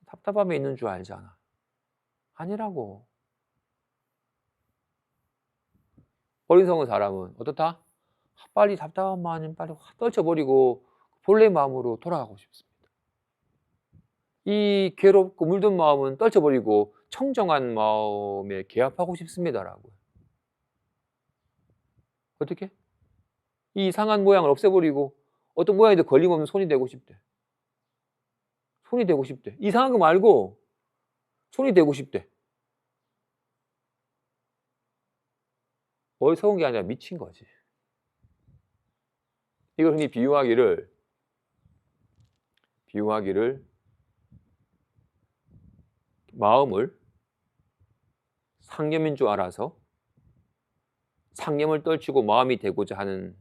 Speaker 1: 답답함에 있는 줄 알잖아. 아니라고. 어리석은 사람은 어떻다? 빨리 답답한 마음 빨리 확 떨쳐버리고 본래 마음으로 돌아가고 싶습니다. 이 괴롭고 물든 마음은 떨쳐버리고 청정한 마음에 개합하고 싶습니다라고. 어떻게? 이 이상한 모양을 없애버리고 어떤 모양이든 걸림없는 손이 되고 싶대. 손이 되고 싶대. 이상한 거 말고 손이 되고 싶대. 어리석은 게 아니라 미친 거지. 이걸 흔히 비유하기를 마음을 상념인 줄 알아서 상념을 떨치고 마음이 되고자 하는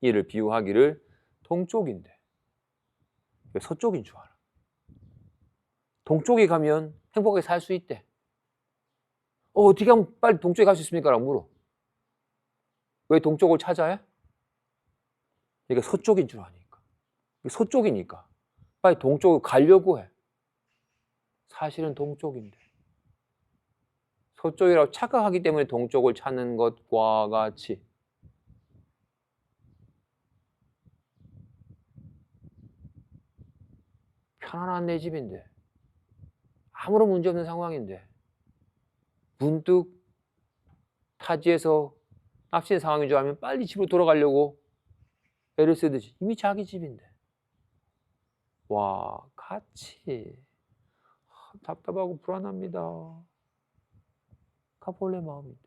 Speaker 1: 일을 비유하기를 동쪽인데 왜 서쪽인 줄 알아. 동쪽에 가면 행복하게 살 수 있대. 어떻게 하면 빨리 동쪽에 갈 수 있습니까? 라고 물어. 왜 동쪽을 찾아야? 그러니까 서쪽인 줄 아니까. 서쪽이니까 빨리 동쪽으로 가려고 해. 사실은 동쪽인데. 서쪽이라고 착각하기 때문에 동쪽을 찾는 것과 같이 편안한 내 집인데 아무런 문제 없는 상황인데 문득 타지에서 납치된 상황인 줄 알면 빨리 집으로 돌아가려고 애를 쓰듯이 이미 자기 집인데 와 같이 답답하고 불안합니다. 가볼래 마음인데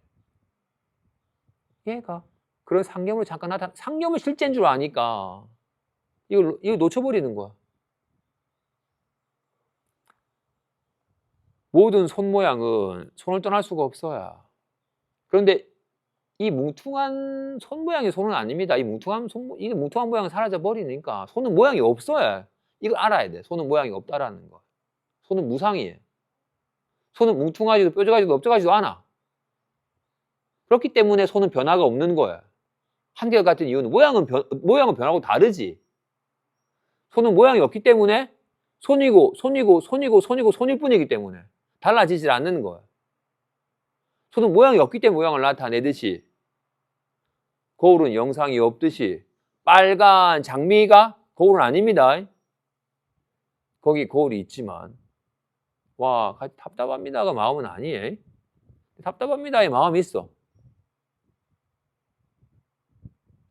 Speaker 1: 얘가 그런 상념으로 잠깐 나타나 상념은 실제인 줄 아니까 이거 놓쳐버리는 거야. 모든 손 모양은 손을 떠날 수가 없어요. 그런데 이 뭉퉁한 손 모양이 손은 아닙니다. 이 뭉퉁한 모양은 사라져 버리니까 손은 모양이 없어요. 이걸 알아야 돼. 손은 모양이 없다라는 거. 손은 무상이에요. 손은 뭉퉁하지도 뾰족하지도 넓적하지도 않아. 그렇기 때문에 손은 변화가 없는 거예요. 한결같은 이유는 모양은 변하고 다르지. 손은 모양이 없기 때문에 손일 뿐이기 때문에 달라지질 않는 거예요. 손은 모양이 없기 때문에 모양을 나타내듯이 거울은 영상이 없듯이 빨간 장미가 거울은 아닙니다. 거기 거울이 있지만 와 답답합니다가 마음은 아니에요. 답답합니다의 마음이 있어.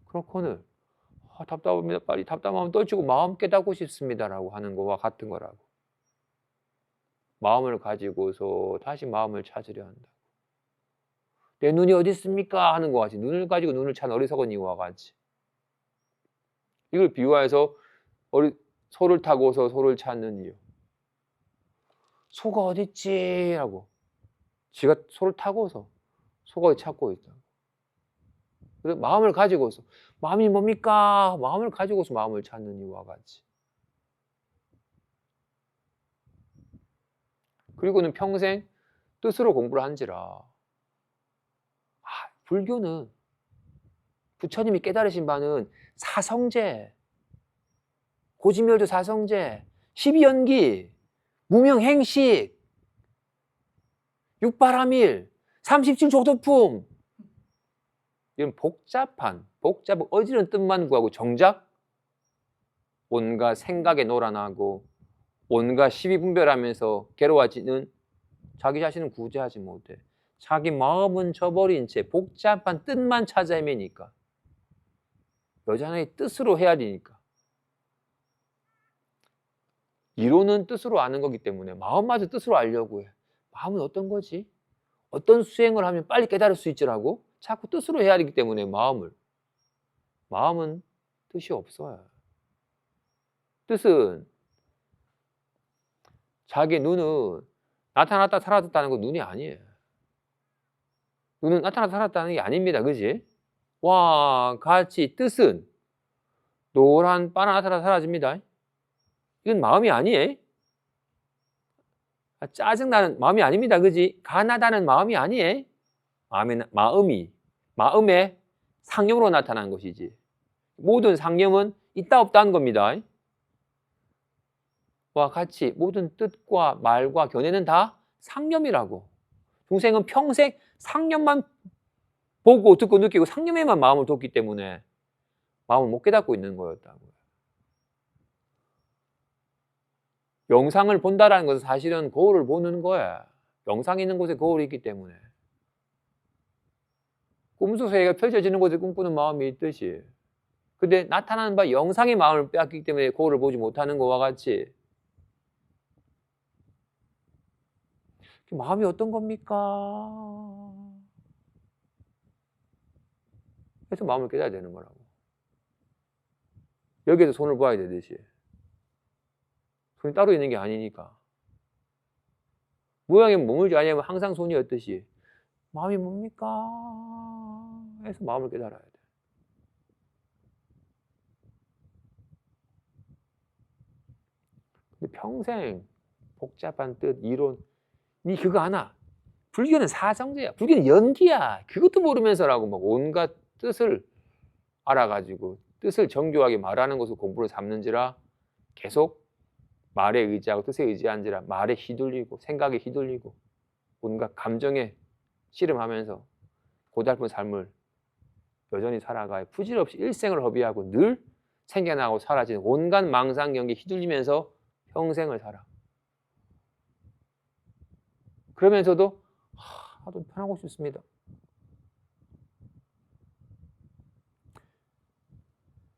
Speaker 1: 그렇거늘 답답합니다. 빨리 답답하면 떨치고 마음 깨닫고 싶습니다라고 하는 거와 같은 거라고. 마음을 가지고서 다시 마음을 찾으려 한다. 내 눈이 어디 있습니까? 하는 것 같이 눈을 가지고 눈을 찾는 어리석은 이와 같이. 이걸 비유해서 소를 타고서 소를 찾는 이유. 소가 어디 있지? 하고 지가 소를 타고서 소가 찾고 있다. 그래서 마음을 가지고서 마음이 뭡니까? 마음을 가지고서 마음을 찾는 이와 같이. 그리고는 평생 뜻으로 공부를 한지라. 불교는 부처님이 깨달으신 바는 사성제, 고지멸조 사성제, 12연기, 무명행식, 육바라밀, 37조도품 이런 복잡한 어지러운 뜻만 구하고 정작 온갖 생각에 놀아나고 온갖 시비분별하면서 괴로워지는 자기 자신을 구제하지 못해. 자기 마음은 저버린 채 복잡한 뜻만 찾아 헤매니까 여전히 뜻으로 해야 되니까 이론은 뜻으로 아는 거기 때문에 마음마저 뜻으로 알려고 해. 마음은 어떤 거지? 어떤 수행을 하면 빨리 깨달을 수 있지라고 자꾸 뜻으로 해야 되기 때문에 마음은 뜻이 없어요. 뜻은 자기 눈은 나타났다 사라졌다는 건 눈이 아니에요. 눈은 나타났다 사라졌다는 게 아닙니다. 그지? 와 같이 뜻은 노란 바나나 나타났다 사라집니다. 이건 마음이 아니에요. 짜증나는 마음이 아닙니다. 그지? 가나다는 마음이 아니에요. 마음의 상념으로 나타난 것이지. 모든 상념은 있다 없다 한 겁니다. 와 같이 모든 뜻과 말과 견해는 다 상념이라고. 중생은 평생 상념만 보고 듣고 느끼고 상념에만 마음을 뒀기 때문에 마음을 못 깨닫고 있는 거였다고요. 영상을 본다라는 것은 사실은 거울을 보는 거야. 영상이 있는 곳에 거울이 있기 때문에. 꿈속 세계가 펼쳐지는 곳에 꿈꾸는 마음이 있듯이. 근데 나타나는 바 영상의 마음을 빼앗기기 때문에 거울을 보지 못하는 것과 같이 마음이 어떤 겁니까? 그래서 마음을 깨달아야 되는 거라고. 여기에서 손을 봐야 되듯이. 손이 따로 있는 게 아니니까. 모양에 머물지 않으면 항상 손이었듯이 마음이 뭡니까? 해서 마음을 깨달아야 돼. 근데 평생 복잡한 뜻, 이론 니 그거 아나? 불교는 사성제야. 불교는 연기야. 그것도 모르면서라고 막 온갖 뜻을 알아가지고 뜻을 정교하게 말하는 것을 공부를 삼는지라 계속 말에 의지하고 뜻에 의지한지라 말에 휘둘리고 생각에 휘둘리고 온갖 감정에 씨름하면서 고달픈 삶을 여전히 살아가요. 부질없이 일생을 허비하고 늘 생겨나고 사라지는 온갖 망상경기에 휘둘리면서 평생을 살아. 그러면서도 좀 편하고 싶습니다.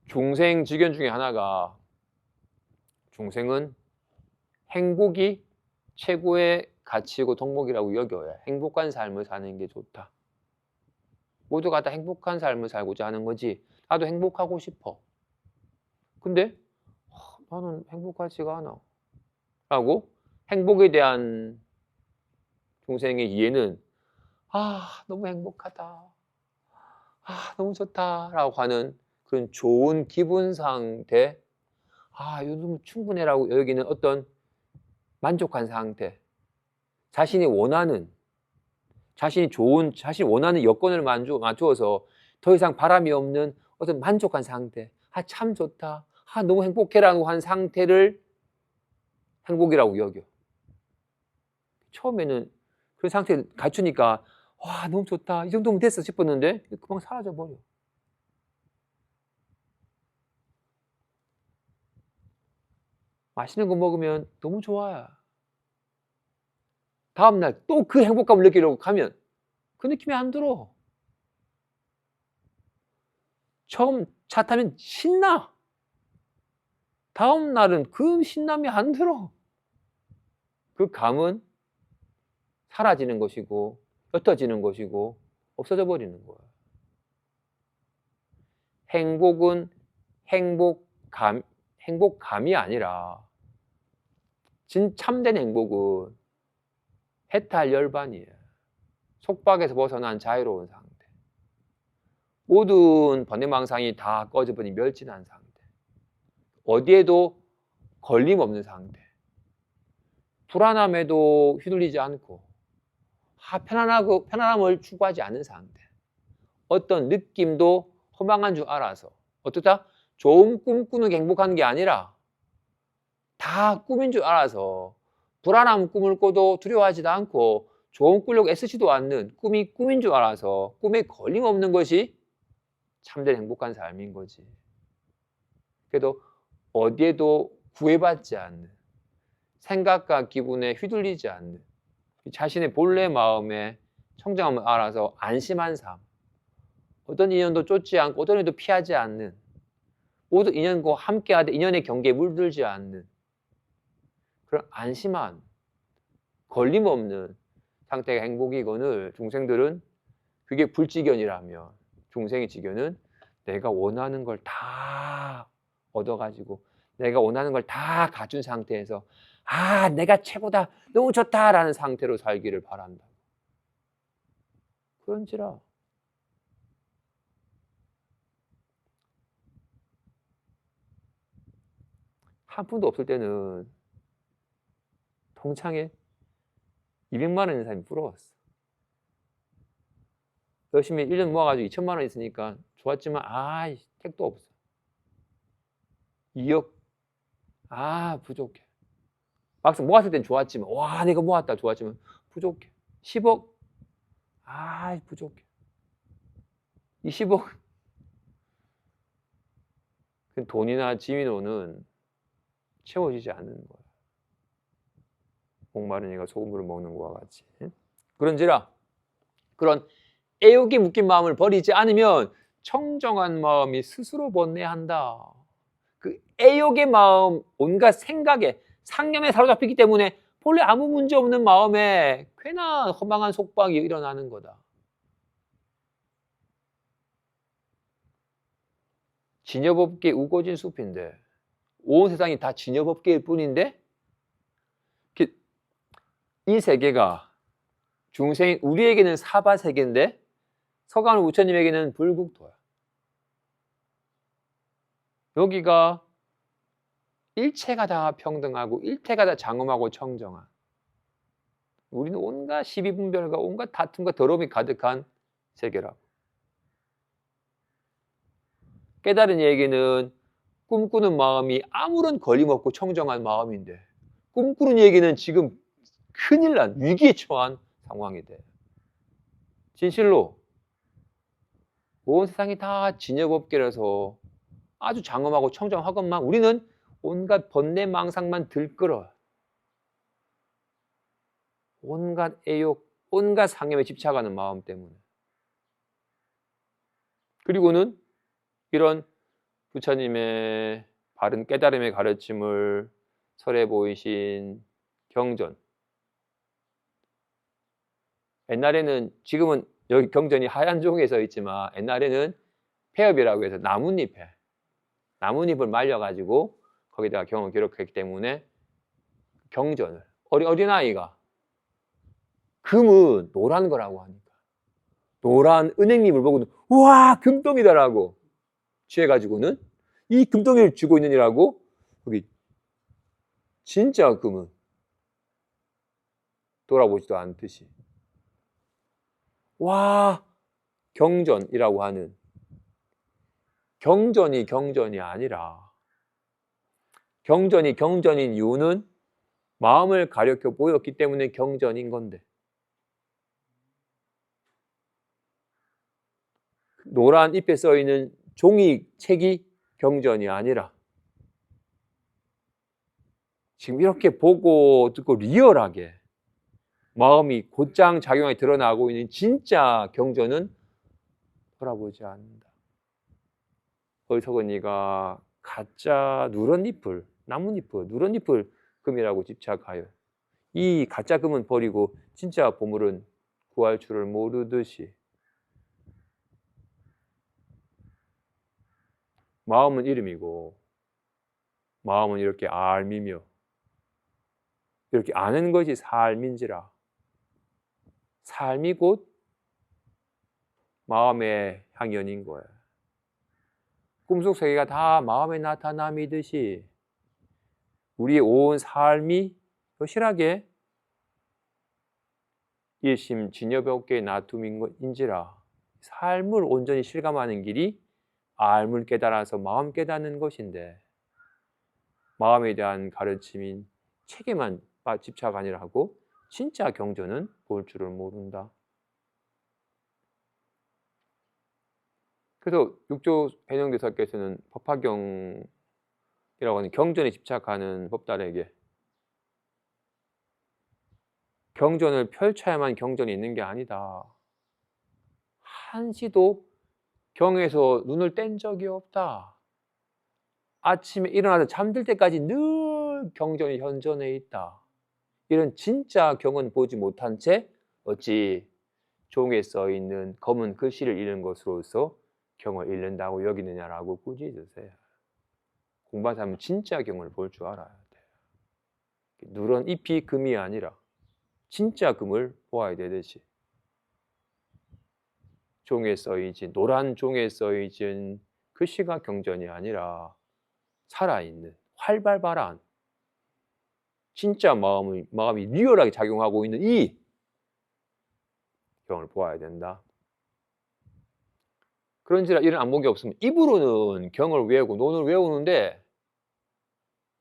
Speaker 1: 중생 직연 중에 하나가 중생은 행복이 최고의 가치고 덕목이라고 여겨야 행복한 삶을 사는 게 좋다. 모두가 다 행복한 삶을 살고자 하는 거지. 나도 행복하고 싶어. 근데 나는 행복하지가 않아. 라고 행복에 대한 중생의 이해는 너무 행복하다. 너무 좋다. 라고 하는 그런 좋은 기분 상태, 요즘 충분해라고 여기는 어떤 만족한 상태, 자신이 원하는 여건을 맞추어서 더 이상 바람이 없는 어떤 만족한 상태, 참 좋다, 너무 행복해라고 한 상태를 행복이라고 여겨. 처음에는 그런 상태를 갖추니까 너무 좋다, 이 정도면 됐어 싶었는데 금방 사라져버려. 맛있는 거 먹으면 너무 좋아요. 다음날 또 그 행복감을 느끼려고 가면 그 느낌이 안 들어. 처음 차 타면 신나. 다음 날은 그 신남이 안 들어. 그 감은 사라지는 것이고 옅어지는 것이고 없어져 버리는 거야. 행복은 행복감이 아니라 참된 행복은 해탈열반이에요. 속박에서 벗어난 자유로운 상태. 모든 번뇌망상이 다 꺼져버린 멸진한 상태. 어디에도 걸림없는 상태. 불안함에도 휘둘리지 않고 편안함을 추구하지 않는 상태. 어떤 느낌도 허망한 줄 알아서 어떻다? 좋은 꿈 꾸는 게 행복한 게 아니라 다 꿈인 줄 알아서 불안한 꿈을 꿔도 두려워하지도 않고 좋은 꾸려고 애쓰지도 않는 꿈이 꿈인 줄 알아서 꿈에 걸림없는 것이 참된 행복한 삶인 거지. 그래도 어디에도 구애받지 않는, 생각과 기분에 휘둘리지 않는, 자신의 본래 마음에 청정함을 알아서 안심한 삶. 어떤 인연도 쫓지 않고 어떤 인연도 피하지 않는, 모든 인연과 함께하되 인연의 경계에 물들지 않는 그런 안심한, 걸림없는 상태가 행복이거늘 중생들은 그게 불지견이라면 중생의 지견은 내가 원하는 걸 다 얻어가지고 내가 원하는 걸 다 갖춘 상태에서 내가 최고다, 너무 좋다라는 상태로 살기를 바란다. 그런지라 한 푼도 없을 때는 통장에 200만 원 있는 사람이 부러웠어. 열심히 1년 모아가지고 2천만 원 있으니까 좋았지만 택도 없어. 2억 부족해. 막상 모았을 땐 좋았지만 내가 모았다 좋았지만 부족해. 10억 부족해. 20억 돈이나 지위로는 채워지지 않는 거야. 목마르니까 소금물을 먹는 것과 같이. 그런지라 그런 애욕에 묶인 마음을 버리지 않으면 청정한 마음이 스스로 번뇌한다. 그 애욕의 마음, 온갖 생각에 상념에 사로잡히기 때문에 본래 아무 문제 없는 마음에 꽤나 허망한 속박이 일어나는 거다. 진여법계 우거진 숲인데 온 세상이 다 진여법계일 뿐인데 이 세계가 중생 우리에게는 사바세계인데 서가모니 부처님에게는 불국토야. 여기가 일체가 다 평등하고 일체가 다 장엄하고 청정한, 우리는 온갖 시비분별과 온갖 다툼과 더러움이 가득한 세계라고. 깨달은 얘기는 꿈꾸는 마음이 아무런 걸림없고 청정한 마음인데 꿈꾸는 얘기는 지금 큰일 난 위기에 처한 상황이 돼. 진실로 온 세상이 다 진여법계라서 아주 장엄하고 청정하건만 우리는 온갖 번뇌망상만 들끓어. 온갖 애욕, 온갖 상념에 집착하는 마음 때문에. 그리고는 이런 부처님의 바른 깨달음의 가르침을 설해 보이신 경전. 옛날에는, 지금은 여기 경전이 하얀 종이에 써 있지만 옛날에는 폐엽이라고 해서 나뭇잎을 말려가지고 거기다가 경을 기록했기 때문에 경전을 어린아이가 금은 노란 거라고 하니까 노란 은행잎을 보고는 우와 금동이다라고 취해가지고는 이 금동이를 쥐고 있느니라고 거기 진짜 금은 돌아보지도 않듯이 와 경전이라고 하는 경전이 아니라 경전인 이유는 마음을 가리켜 보였기 때문에 경전인 건데 노란 잎에 써있는 종이책이 경전이 아니라 지금 이렇게 보고 듣고 리얼하게 마음이 곧장 작용하게 드러나고 있는 진짜 경전은 돌아보지 않는다. 어리석은이가 가짜 나뭇잎을 누런잎을 금이라고 집착하여 이 가짜 금은 버리고 진짜 보물은 구할 줄을 모르듯이 마음은 이름이고 마음은 이렇게 알미며 이렇게 아는 것이 삶인지라 삶이 곧 마음의 향연인 거예요. 꿈속 세계가 다 마음의 나타남이듯이 우리의 온 삶이 여실하게 일심 진여법계의 나툼인지라 삶을 온전히 실감하는 길이 알물 깨달아서 마음 깨닫는 것인데 마음에 대한 가르침인 책에만 집착 아니라 하고 진짜 경전은 볼 줄을 모른다. 그래서 육조 배영대사께서는 법화경이라고 하는 경전에 집착하는 법달에게 경전을 펼쳐야만 경전이 있는 게 아니다. 한시도 경에서 눈을 뗀 적이 없다. 아침에 일어나서 잠들 때까지 늘 경전이 현존해 있다. 이런 진짜 경은 보지 못한 채 어찌 종에 써있는 검은 글씨를 읽는 것으로서 경을 읽는다고 여기느냐라고 꾸짖으세요. 공부하는 사람은 진짜 경을 볼 줄 알아야 돼요. 누런 잎이 금이 아니라 진짜 금을 보아야 되듯이 종에 써있진 노란 종에 써있진 글씨가 경전이 아니라 살아있는 활발한 진짜 마음이 리얼하게 작용하고 있는 이 경을 보아야 된다. 그런지라 이런 안목이 없으면 입으로는 경을 외우고 논을 외우는데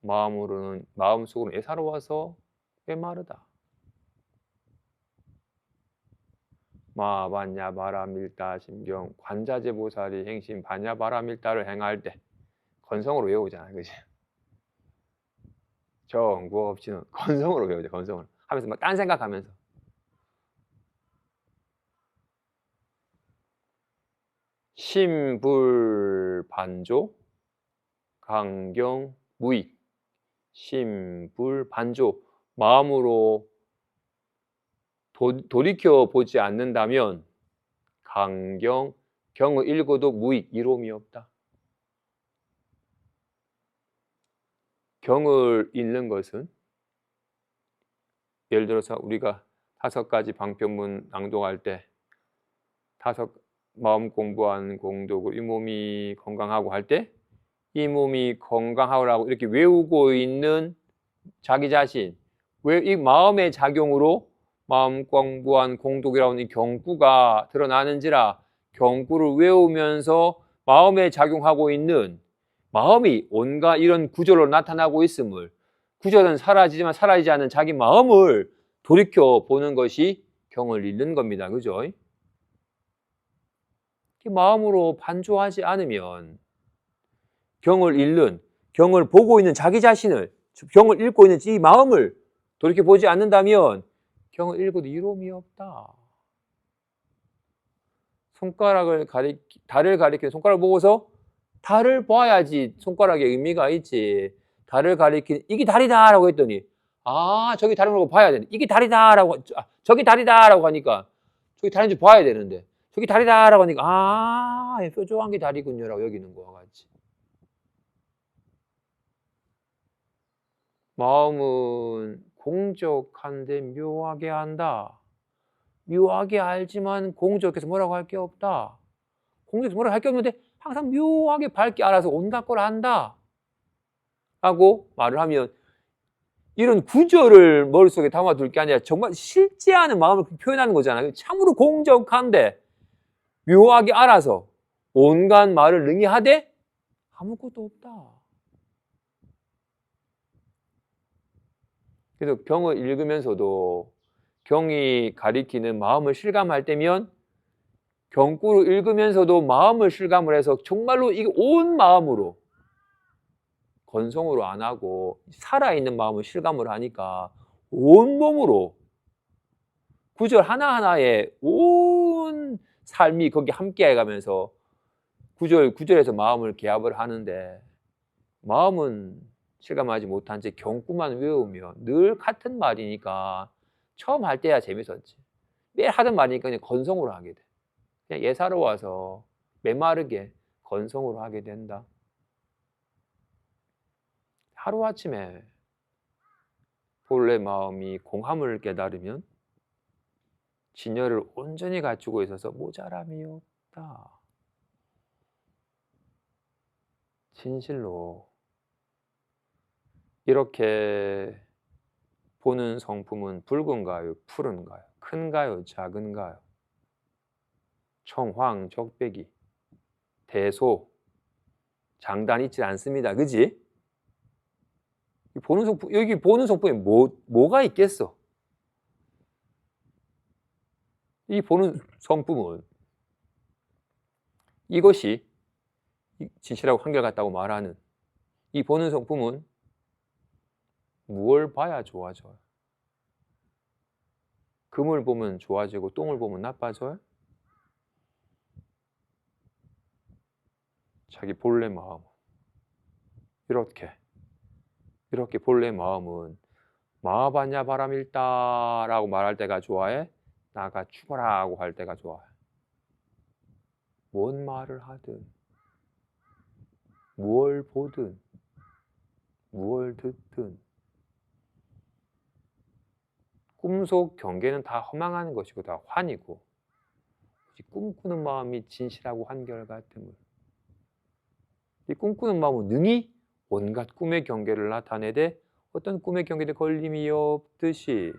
Speaker 1: 마음속으로는 애사로워서 메마르다. 마반야바라밀다 심경 관자재보살이 행심 반야바라밀다를 행할 때 건성으로 외우잖아요. 그지? 정구 없이는 건성으로 외우죠. 건성으로 하면서 막 딴 생각하면서 심불반조 강경 무익 심불반조 마음으로 돌이켜 보지 않는다면 경을 읽어도 무익 이로움이 없다. 경을 읽는 것은 예를 들어서 우리가 5가지 방편문 낭독할 때 마음 공부하는 공덕으로 이 몸이 건강하고 할 때 이 몸이 건강하라고 이렇게 외우고 있는 자기 자신 이 마음의 작용으로 마음 공부한 공덕이라는 이 경구가 드러나는지라 경구를 외우면서 마음에 작용하고 있는 마음이 온갖 이런 구조로 나타나고 있음을, 구조는 사라지지만 사라지지 않는 자기 마음을 돌이켜 보는 것이 경을 잃는 겁니다. 그죠? 마음으로 반조하지 않으면 경을 잃는, 경을 보고 있는 자기 자신을, 경을 읽고 있는 이 마음을 돌이켜 보지 않는다면 경을 읽어도 이로움이 없다. 달을 가리키는 손가락을 보고서 달을 봐야지 손가락에 의미가 있지. 달을 가리키는 이게 달이다 라고 했더니 저기 다른 걸 봐야 되네. 이게 달이다 라고 저기 달이다 라고 하니까 저기 다른 줄 봐야 되는데 저기 달이다 라고 하니까 뾰족한 게 달이군요 라고 여기는 거와 같이. 마음은 공적한데 묘하게 한다. 묘하게 알지만 공적해서 뭐라고 할 게 없다. 공적해서 뭐라고 할 게 없는데 항상 묘하게 밝게 알아서 온갖 걸 한다 라고 말을 하면 이런 구절을 머릿속에 담아둘 게 아니라 정말 실제하는 마음을 표현하는 거잖아요. 참으로 공적한데 묘하게 알아서 온갖 말을 능히 하되 아무것도 없다. 그래서 경을 읽으면서도 경이 가리키는 마음을 실감할 때면 경구를 읽으면서도 마음을 실감을 해서 정말로 이게 온 마음으로 건성으로 안 하고 살아있는 마음을 실감을 하니까 온몸으로 구절 하나하나에 온 삶이 거기 함께 해가면서 구절에서 마음을 개합을 하는데 마음은 실감하지 못한 채 경구만 외우면 늘 같은 말이니까 처음 할 때야 재밌었지. 매일 하던 말이니까 그냥 건성으로 하게 돼. 그냥 예사로워서 메마르게 건성으로 하게 된다. 하루아침에 본래 마음이 공함을 깨달으면 진열을 온전히 갖추고 있어서 모자람이 없다. 진실로 이렇게 보는 성품은 붉은가요? 푸른가요? 큰가요? 작은가요? 청황, 적배기, 대소, 장단 있지 않습니다. 그지? 보는 성품, 여기 보는 성품에 뭐가 있겠어? 이 보는 성품은 이것이 진실하고 한결같다고 말하는 이 보는 성품은 무엇을 봐야 좋아져요? 금을 보면 좋아지고 똥을 보면 나빠져요? 자기 본래 마음 이렇게 본래 마음은 마하바냐 바람일다 라고 말할 때가 좋아해? 나가 죽어라 하고 할 때가 좋아해? 뭔 말을 하든 무얼 보든 무얼 듣든 꿈속 경계는 다 허망한 것이고 다 환이고 꿈꾸는 마음이 진실하고 한결같음을 이 꿈꾸는 마음은 능히 온갖 꿈의 경계를 나타내되 어떤 꿈의 경계에 걸림이 없듯이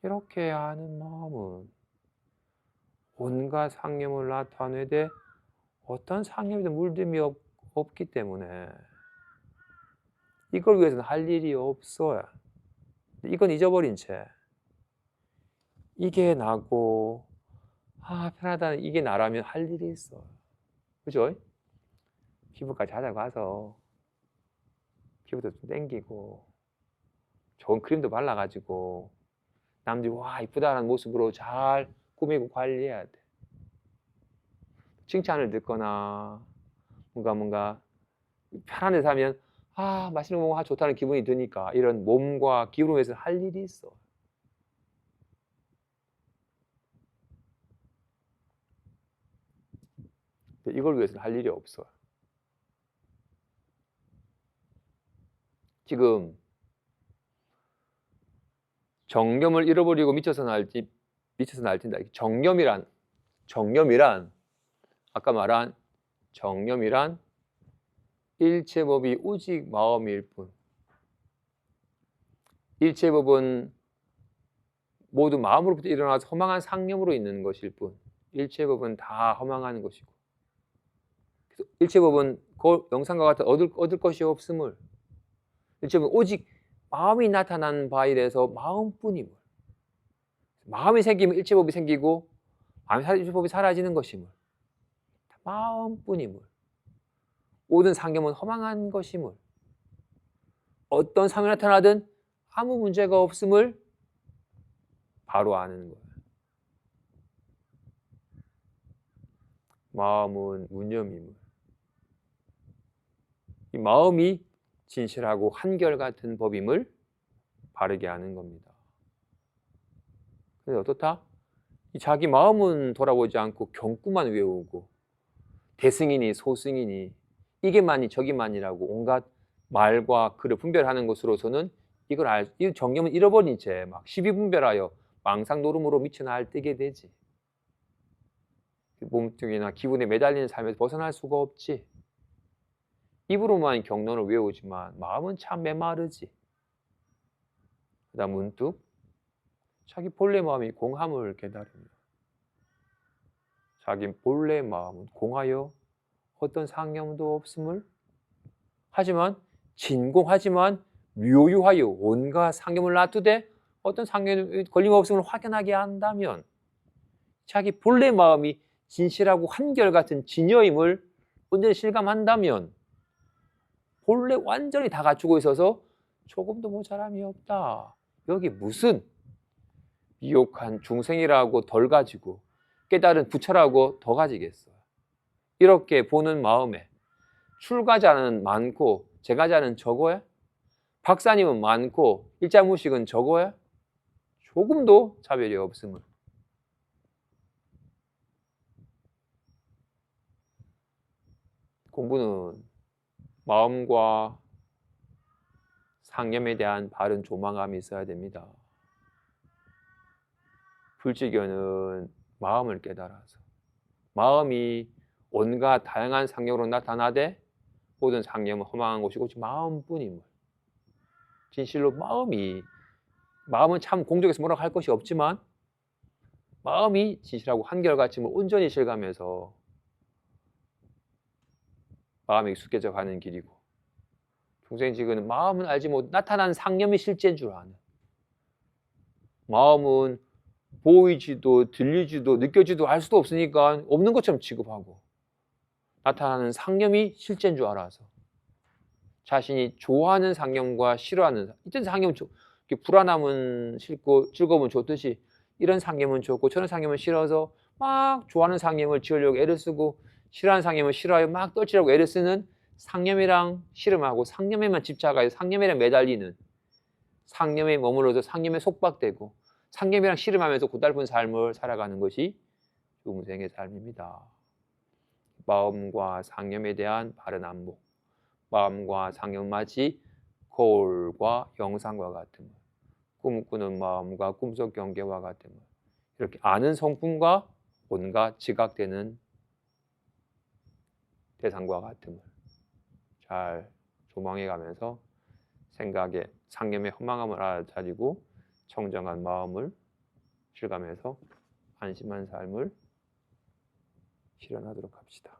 Speaker 1: 이렇게 하는 마음은 온갖 상념을 나타내되 어떤 상념에도 물듦이 없기 때문에 이걸 위해서는 할 일이 없어요. 이건 잊어버린 채 이게 나고 편하다는 이게 나라면 할 일이 있어. 그죠? 피부과 찾아가서 피부도 좀 땡기고 좋은 크림도 발라가지고 남들이 와 이쁘다라는 모습으로 잘 꾸미고 관리해야 돼. 칭찬을 듣거나 뭔가 편한 데 사면 맛있는 거 먹으면 좋다는 기분이 드니까 이런 몸과 기분을 위해서 할 일이 있어. 이걸 위해서는 할 일이 없어요. 지금 정념을 잃어버리고 미쳐서 날뛴다. 정념이란 아까 말한 정념이란 일체법이 오직 마음일 뿐. 일체법은 모두 마음으로부터 일어나서 허망한 상념으로 있는 것일 뿐. 일체법은 다 허망한 것이고. 그래서 일체법은 그 영상과 같은 얻을 것이 없음을. 일체법은 오직 마음이 나타난 바이래서 마음뿐임을. 마음이 생기면 일체법이 생기고 일체법이 사라지는 것임을. 마음뿐임을. 모든 상념은 허망한 것임을. 어떤 상황이 나타나든 아무 문제가 없음을 바로 아는 거예요. 마음은 무념임을. 이 마음이 진실하고 한결같은 법임을 바르게 아는 겁니다. 그래서 어떻다? 자기 마음은 돌아보지 않고 경구만 외우고 대승이니 소승이니 이게만이 저기만이라고 온갖 말과 글을 분별하는 것으로서는 이 정념은 잃어버린 채 막 시비분별하여 망상노름으로 미쳐 날뛰게 되지. 몸뚱이나 기분에 매달리는 삶에서 벗어날 수가 없지. 입으로만 경론을 외우지만 마음은 참 메마르지. 그러다 문득 자기 본래 마음이 공함을 깨달습니다. 자기 본래 마음은 공하여 어떤 상념도 없음을, 하지만 진공하지만 묘유하여 온갖 상념을 놔두되 어떤 상념이 걸림없음을 확연하게 한다면 자기 본래 마음이 진실하고 한결같은 진여임을 온전히 실감한다면 본래 완전히 다 갖추고 있어서 조금도 모자람이 없다. 여기 무슨 미혹한 중생이라고 덜 가지고 깨달은 부처라고 더 가지겠어요. 이렇게 보는 마음에 출가자는 많고 제가자는 적어요? 박사님은 많고 일자무식은 적어요? 조금도 차별이 없음을. 공부는 마음과 상념에 대한 바른 조망감이 있어야 됩니다. 불지견은 마음을 깨달아서 마음이 온갖 다양한 상념으로 나타나되 모든 상념은 허망한 것이고 마음뿐임을. 진실로 마음은 참 공적에서 뭐라고 할 것이 없지만 마음이 진실하고 한결같음을 온전히 실감해서 마음이 익숙해져 가는 길이고, 중생지근은 마음은 알지 못 나타난 상념이 실제인 줄 아는, 마음은 보이지도 들리지도 느껴지도 알 수도 없으니까 없는 것처럼 취급하고 나타나는 상념이 실제인 줄 알아서 자신이 좋아하는 상념과 싫어하는 이런 상념은 불안함은 싫고 즐거움은 좋듯이 이런 상념은 좋고 저런 상념은 싫어서 막 좋아하는 상념을 지으려고 애를 쓰고 싫어하는 상념을 싫어하여 막 떨치려고 애를 쓰는 상념이랑 씨름하고 상념에만 집착하여 상념에만 매달리는, 상념에 머물러서 상념에 속박되고 상념이랑 씨름하면서 고달픈 삶을 살아가는 것이 중생의 삶입니다. 마음과 상념에 대한 바른 안목, 마음과 상념마치 거울과 영상과 같음을, 꿈꾸는 마음과 꿈속 경계와 같음을, 이렇게 아는 성품과 온갖 지각되는 대상과 같음을 잘 조망해 가면서 생각에 상념의 허망함을 알아차리고 청정한 마음을 실감해서 안심한 삶을 실현하도록 합시다.